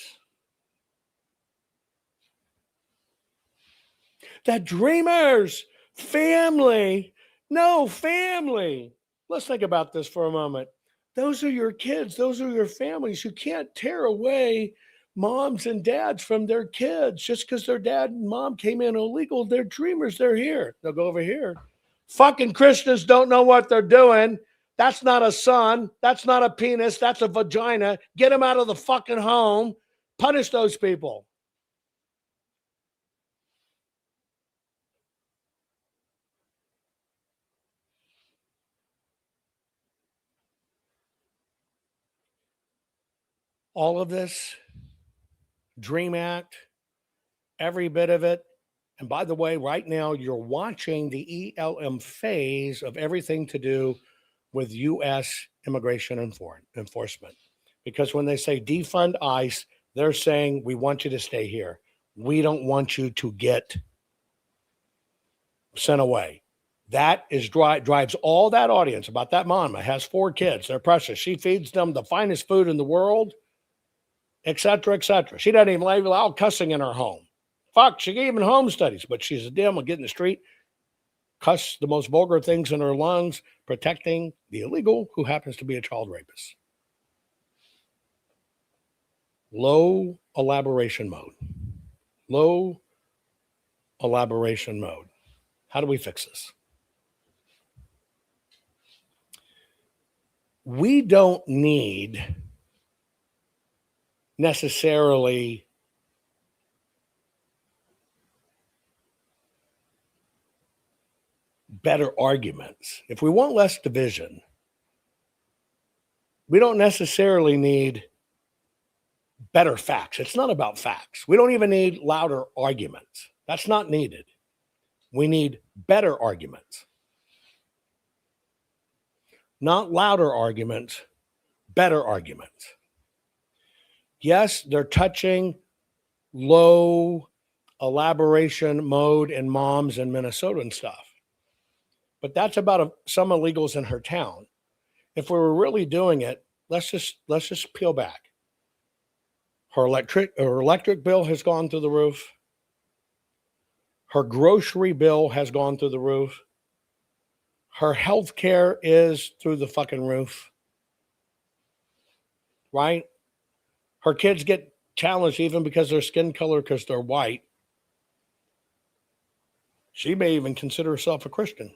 Speaker 3: The dreamers, family. No, family. Let's think about this for a moment. Those are your kids. Those are your families. You can't tear away moms and dads from their kids just because their dad and mom came in illegal. They're dreamers. They're here. They'll go over here. Fucking Christians don't know what they're doing. That's not a son. That's not a penis. That's a vagina. Get them out of the fucking home. Punish those people. All of this, Dream Act, every bit of it. And by the way, right now you're watching the ELM phase of everything to do with U.S. immigration and foreign enforcement. Because when they say defund ICE, they're saying, we want you to stay here. We don't want you to get sent away. That is drives all that audience about that mama has 4 kids. They're precious. She feeds them the finest food in the world, et cetera, et cetera. She doesn't even allow cussing in her home. Fuck, she gave even home studies, but she's a dim will get in the street, cuss the most vulgar things in her lungs, protecting the illegal who happens to be a child rapist. Low elaboration mode. Low elaboration mode. How do we fix this? We don't need necessarily better arguments. If we want less division, we don't necessarily need better facts. It's not about facts. We don't even need louder arguments. That's not needed. We need better arguments. Not louder arguments, better arguments. Yes, they're touching low elaboration mode in moms in Minnesota and stuff. But that's about some illegals in her town. If we were really doing it, let's just peel back. Her electric bill has gone through the roof. Her grocery bill has gone through the roof. Her health care is through the fucking roof. Right? Her kids get challenged even because of their skin color, because they're white. She may even consider herself a Christian.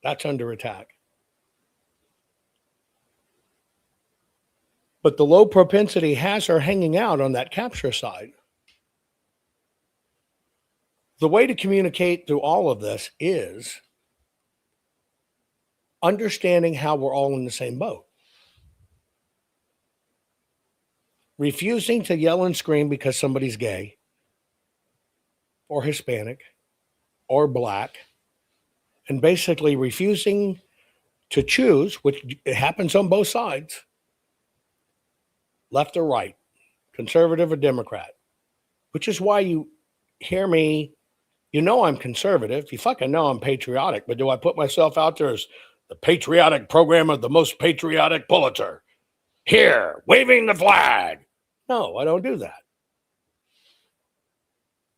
Speaker 3: That's under attack. But the low propensity has her hanging out on that capture side. The way to communicate through all of this is understanding how we're all in the same boat. Refusing to yell and scream because somebody's gay or Hispanic or black, and basically refusing to choose, which it happens on both sides, left or right, conservative or Democrat, which is why you hear me. You know I'm conservative. You fucking know I'm patriotic, but do I put myself out there as the patriotic program of the most patriotic Pulitzer? Here, waving the flag. No, I don't do that.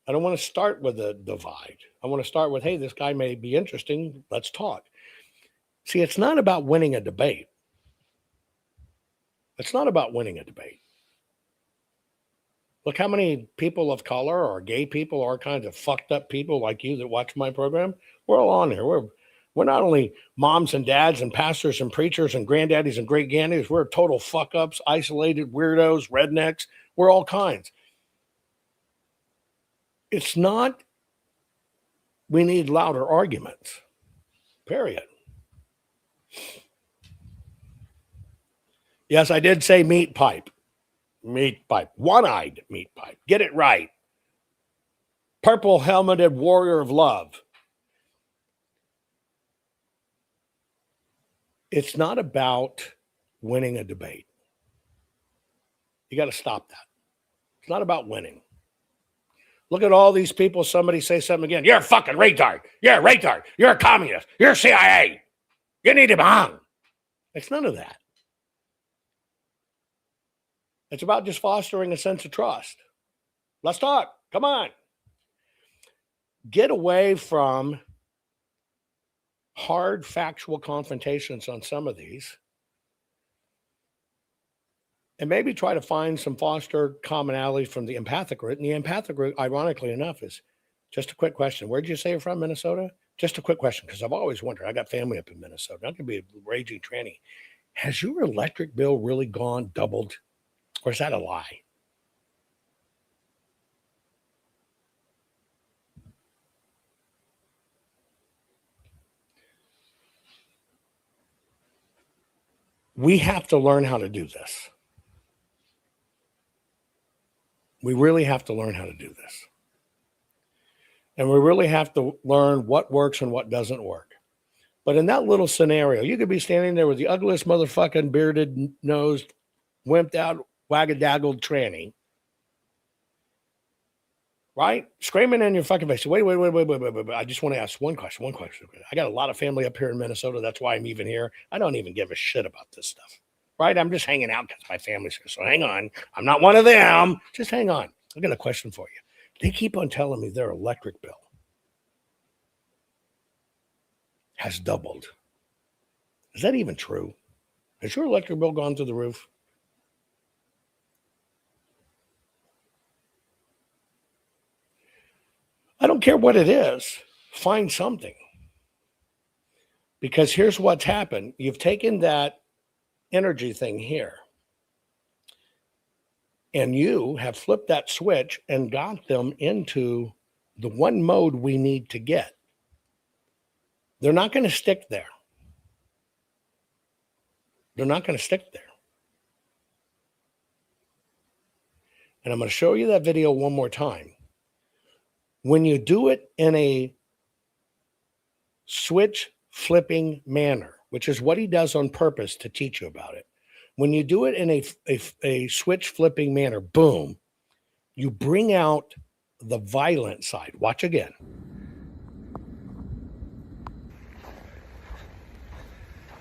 Speaker 3: I don't want to start with a divide. I want to start with, hey, this guy may be interesting. Let's talk. See, it's not about winning a debate. It's not about winning a debate. Look how many people of color or gay people, or kinds of fucked up people like you that watch my program. We're all on here. We're not only moms and dads and pastors and preachers and granddaddies and great granddaddies. We're total fuck ups, isolated weirdos, rednecks. We're all kinds. It's not, we need louder arguments, period. Yes, I did say meat pipe. Meat pipe. One-eyed meat pipe. Get it right. Purple helmeted warrior of love. It's not about winning a debate. You got to stop that. It's not about winning. Look at all these people. Somebody say something again. You're a fucking retard. You're a retard. You're a communist. You're CIA. You need to be hung. It's none of that. It's about just fostering a sense of trust. Let's talk. Come on. Get away from hard factual confrontations on some of these. And maybe try to find some foster commonalities from the empathic route. And the empathic route, ironically enough, is just a quick question. Where did you say you're from, Minnesota? Just a quick question, because I've always wondered. I got family up in Minnesota. I'm going to be a raging tranny. Has your electric bill really gone doubled? Or is that a lie? We have to learn how to do this. We really have to learn how to do this. And we really have to learn what works and what doesn't work. But in that little scenario, you could be standing there with the ugliest motherfucking bearded nosed, wimped out, wagadaggled tranny, right? Screaming in your fucking face. Wait. I just want to ask one question. I got a lot of family up here in Minnesota. That's why I'm even here. I don't even give a shit about this stuff, right? I'm just hanging out because my family's here. So hang on. I'm not one of them. Just hang on. I got a question for you. They keep on telling me their electric bill has doubled. Is that even true? Has your electric bill gone through the roof? I don't care what it is. Find something. Because here's what's happened. You've taken that energy thing here, and you have flipped that switch and got them into the one mode we need to get. They're not going to stick there. They're not going to stick there. And I'm going to show you that video one more time. When you do it in a switch flipping manner, which is what he does on purpose to teach you about it. When you do it in a switch flipping manner, boom, you bring out the violent side. Watch again.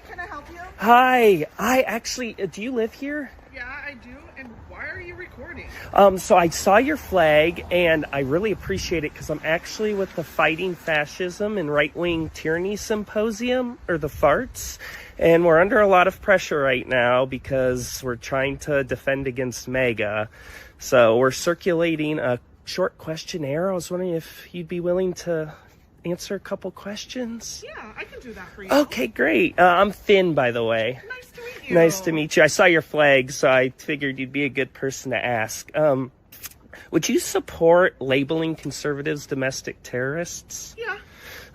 Speaker 7: Can I help you?
Speaker 8: Hi. I actually, do you live here?
Speaker 7: Yeah, I do. And why are you recording?
Speaker 8: So I saw your flag, and I really appreciate it because I'm actually with the Fighting Fascism and Right-Wing Tyranny Symposium, or the FARTS, and we're under a lot of pressure right now because we're trying to defend against MAGA. So we're circulating a short questionnaire. I was wondering if you'd be willing to answer a couple questions.
Speaker 7: Yeah, I can do that for you.
Speaker 8: Okay, great. I'm Finn, by the way.
Speaker 7: Nice to meet you.
Speaker 8: Nice to meet you. I saw your flag, so I figured you'd be a good person to ask. Would you support labeling conservatives domestic terrorists?
Speaker 7: Yeah.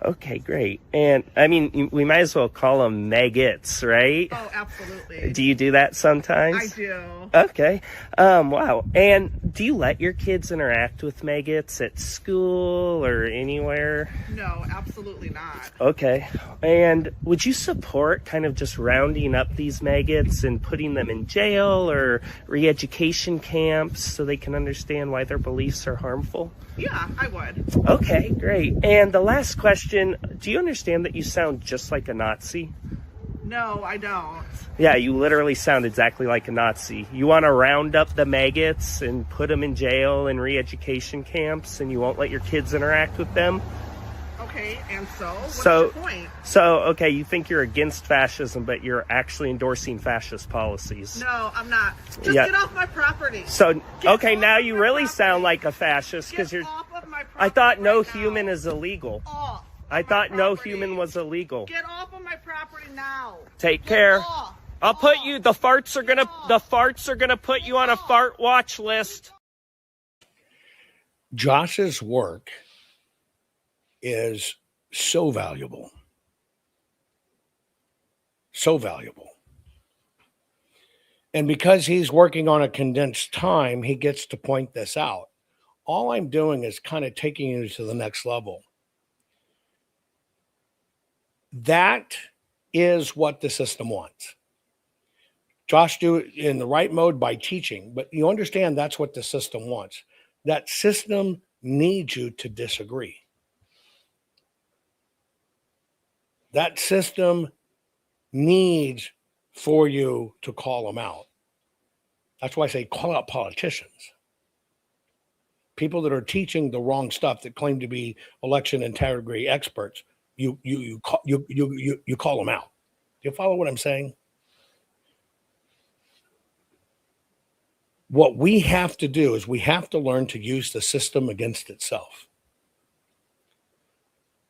Speaker 8: Okay, great. And I mean, we might as well call them maggots, right?
Speaker 7: Oh, absolutely.
Speaker 8: Do you do that sometimes?
Speaker 7: I do.
Speaker 8: Okay. Wow. And do you let your kids interact with maggots at school or anywhere?
Speaker 7: No, absolutely not.
Speaker 8: Okay. And would you support kind of just rounding up these maggots and putting them in jail or re-education camps so they can understand why their beliefs are harmful?
Speaker 7: Yeah, I would.
Speaker 8: Okay, great. And the last question, do you understand that you sound just like a Nazi?
Speaker 7: No, I don't.
Speaker 8: Yeah, you literally sound exactly like a Nazi. You want to round up the maggots and put them in jail and re-education camps, and you won't let your kids interact with them?
Speaker 7: Okay, and what's your point?
Speaker 8: Okay, you think you're against fascism, but you're actually endorsing fascist policies.
Speaker 7: No, I'm not. Just get off my property.
Speaker 8: Okay, now you really sound like a fascist because you're.
Speaker 7: Off of my property.
Speaker 8: I thought no
Speaker 7: right
Speaker 8: human
Speaker 7: now.
Speaker 8: is illegal.
Speaker 7: Off
Speaker 8: I
Speaker 7: of
Speaker 8: thought
Speaker 7: my
Speaker 8: no
Speaker 7: property.
Speaker 8: human was illegal.
Speaker 7: Get off of my property now.
Speaker 8: Take care.
Speaker 7: Off.
Speaker 8: I'll put you. The farts are gonna put you on a fart watch list.
Speaker 3: Josh's work is so valuable. So valuable. And because he's working on a condensed time, he gets to point this out. All I'm doing is kind of taking you to the next level. That is what the system wants. Josh do it in the right mode by teaching, but you understand that's what the system wants. That system needs you to disagree. That system needs for you to call them out. That's why I say call out politicians. People that are teaching the wrong stuff that claim to be election integrity experts, you call them out. Do you follow what I'm saying? What we have to do is we have to learn to use the system against itself.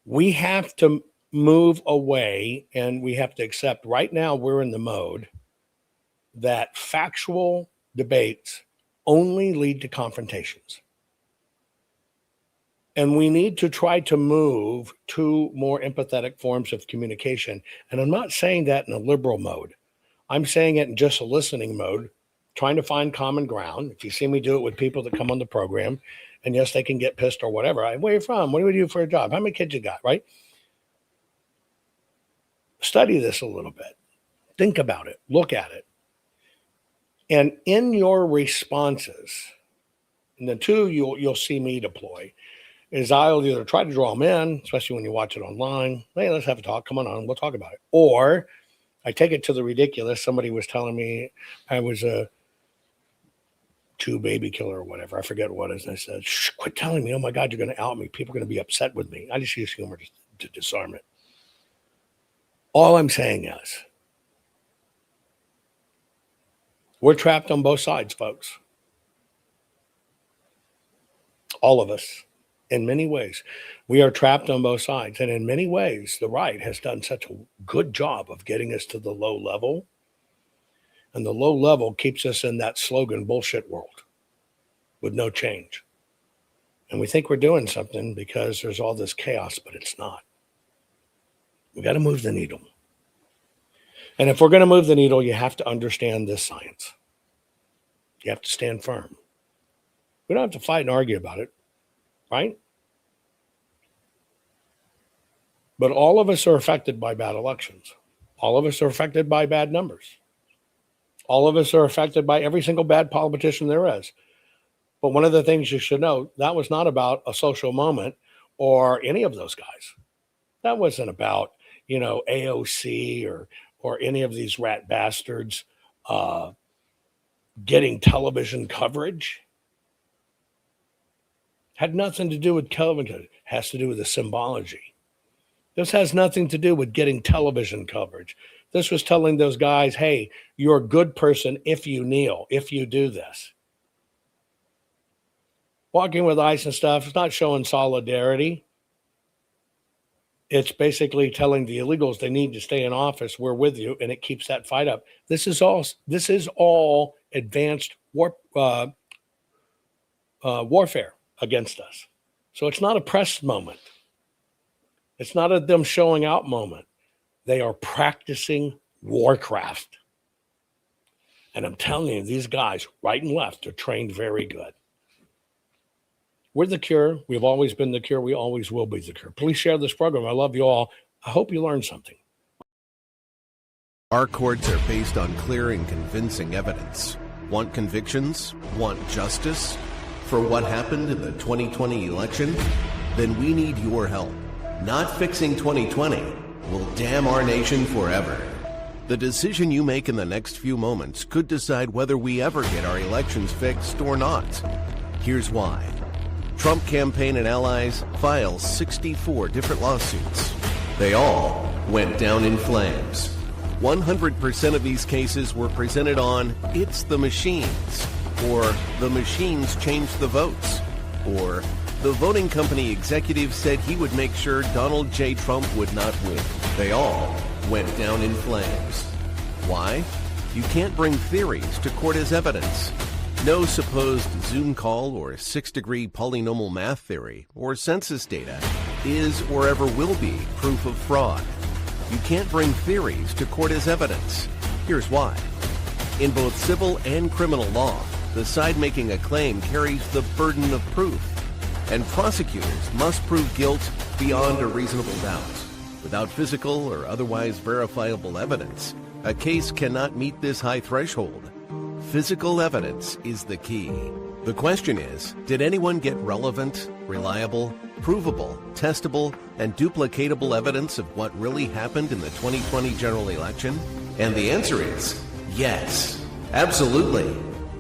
Speaker 3: We have to move away, and we have to accept right now we're in the mode that factual debates only lead to confrontations. And we need to try to move to more empathetic forms of communication. And I'm not saying that in a liberal mode. I'm saying it in just a listening mode, trying to find common ground. If you see me do it with people that come on the program, and yes, they can get pissed or whatever. Where are you from? What do you do for a job? How many kids you got, right? Study this a little bit. Think about it. Look at it. And in your responses, and the two you'll see me deploy, is I'll either try to draw them in, especially when you watch it online. Hey, let's have a talk. Come on, we'll talk about it. Or I take it to the ridiculous. Somebody was telling me I was a baby killer or whatever. I forget what it is. And I said, shh, quit telling me. Oh my God, you're going to out me. People are going to be upset with me. I just use humor to disarm it. All I'm saying is we're trapped on both sides, folks. All of us, in many ways. We are trapped on both sides. And in many ways, the right has done such a good job of getting us to the low level. And the low level keeps us in that slogan bullshit world with no change. And we think we're doing something because there's all this chaos, but it's not. We got to move the needle. And if we're going to move the needle, you have to understand this science. You have to stand firm. We don't have to fight and argue about it, right? But all of us are affected by bad elections. All of us are affected by bad numbers. All of us are affected by every single bad politician there is. But one of the things you should know, that was not about a social moment or any of those guys. That wasn't about, AOC or any of these rat bastards getting television coverage. Had nothing to do with television. It has to do with the symbology. This has nothing to do with getting television coverage. This was telling those guys, hey, you're a good person if you kneel, if you do this. Walking with ICE and stuff, it's not showing solidarity. It's basically telling the illegals they need to stay in office. We're with you, and it keeps that fight up. This is all advanced warfare against us. So it's not a press moment. It's not a them showing out moment. They are practicing warcraft. And I'm telling you, these guys, right and left, are trained very good. We're the cure. We've always been the cure. We always will be the cure. Please share this program. I love you all. I hope you learned something.
Speaker 4: Our courts are based on clear and convincing evidence. Want convictions? Want justice? For what happened in the 2020 election? Then we need your help. Not fixing 2020 will damn our nation forever. The decision you make in the next few moments could decide whether we ever get our elections fixed or not. Here's why. Trump campaign and allies filed 64 different lawsuits. They all went down in flames. 100% of these cases were presented on "It's the machines," or "The machines changed the votes," or "The voting company executive said he would make sure Donald J. Trump would not win." They all went down in flames. Why? You can't bring theories to court as evidence. No supposed Zoom call or six-degree polynomial math theory or census data is or ever will be proof of fraud. You can't bring theories to court as evidence. Here's why. In both civil and criminal law, the side making a claim carries the burden of proof, and prosecutors must prove guilt beyond a reasonable doubt. Without physical or otherwise verifiable evidence, a case cannot meet this high threshold. Physical evidence is the key. The question is, did anyone get relevant, reliable, provable, testable, and duplicatable evidence of what really happened in the 2020 general election? And the answer is yes, absolutely.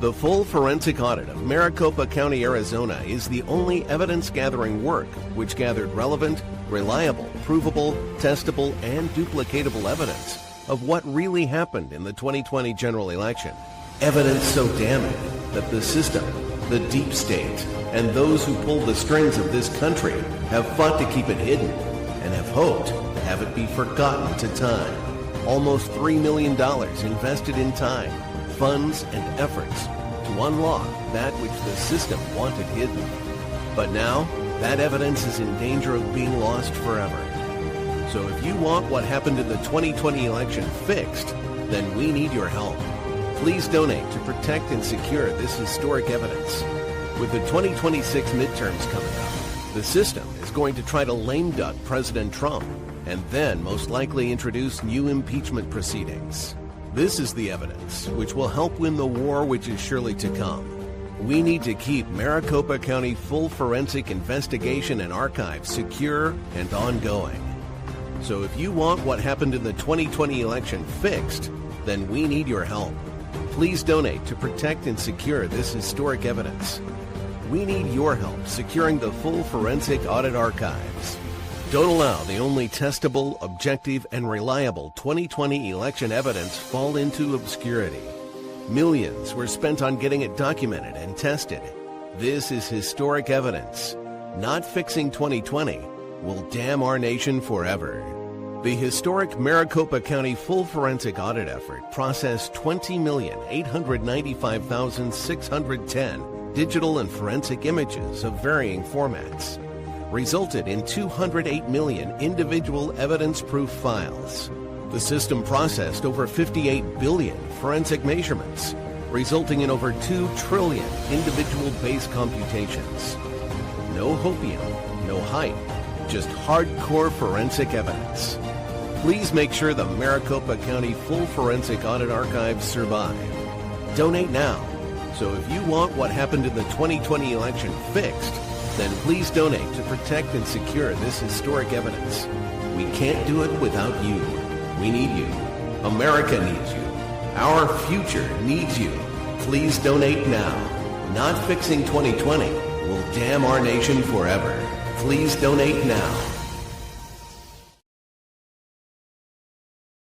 Speaker 4: The full forensic audit of Maricopa County, Arizona is the only evidence-gathering work which gathered relevant, reliable, provable, testable, and duplicatable evidence of what really happened in the 2020 general election. Evidence so damning that the system, the deep state, and those who pull the strings of this country have fought to keep it hidden and have hoped to have it be forgotten to time. Almost $3 million invested in time, funds, and efforts to unlock that which the system wanted hidden. But now, that evidence is in danger of being lost forever. So if you want what happened in the 2020 election fixed, then we need your help. Please donate to protect and secure this historic evidence. With the 2026 midterms coming up, the system is going to try to lame duck President Trump and then most likely introduce new impeachment proceedings. This is the evidence which will help win the war which is surely to come. We need to keep Maricopa County full forensic investigation and archive secure and ongoing. So if you want what happened in the 2020 election fixed, then we need your help. Please donate to protect and secure this historic evidence. We need your help securing the full forensic audit archives. Don't allow the only testable, objective, and reliable 2020 election evidence fall into obscurity. Millions were spent on getting it documented and tested. This is historic evidence. Not fixing 2020 will damn our nation forever. The historic Maricopa County full forensic audit effort processed 20,895,610 digital and forensic images of varying formats, resulted in 208 million individual evidence-proof files. The system processed over 58 billion forensic measurements, resulting in over 2 trillion individual base computations. No hopium, no hype, just hardcore forensic evidence. Please make sure the Maricopa County full forensic audit archives survive. Donate now. So if you want what happened in the 2020 election fixed, then please donate to protect and secure this historic evidence. We can't do it without you. We need you. America needs you. Our future needs you. Please donate now. Not fixing 2020 will damn our nation forever. Please donate now.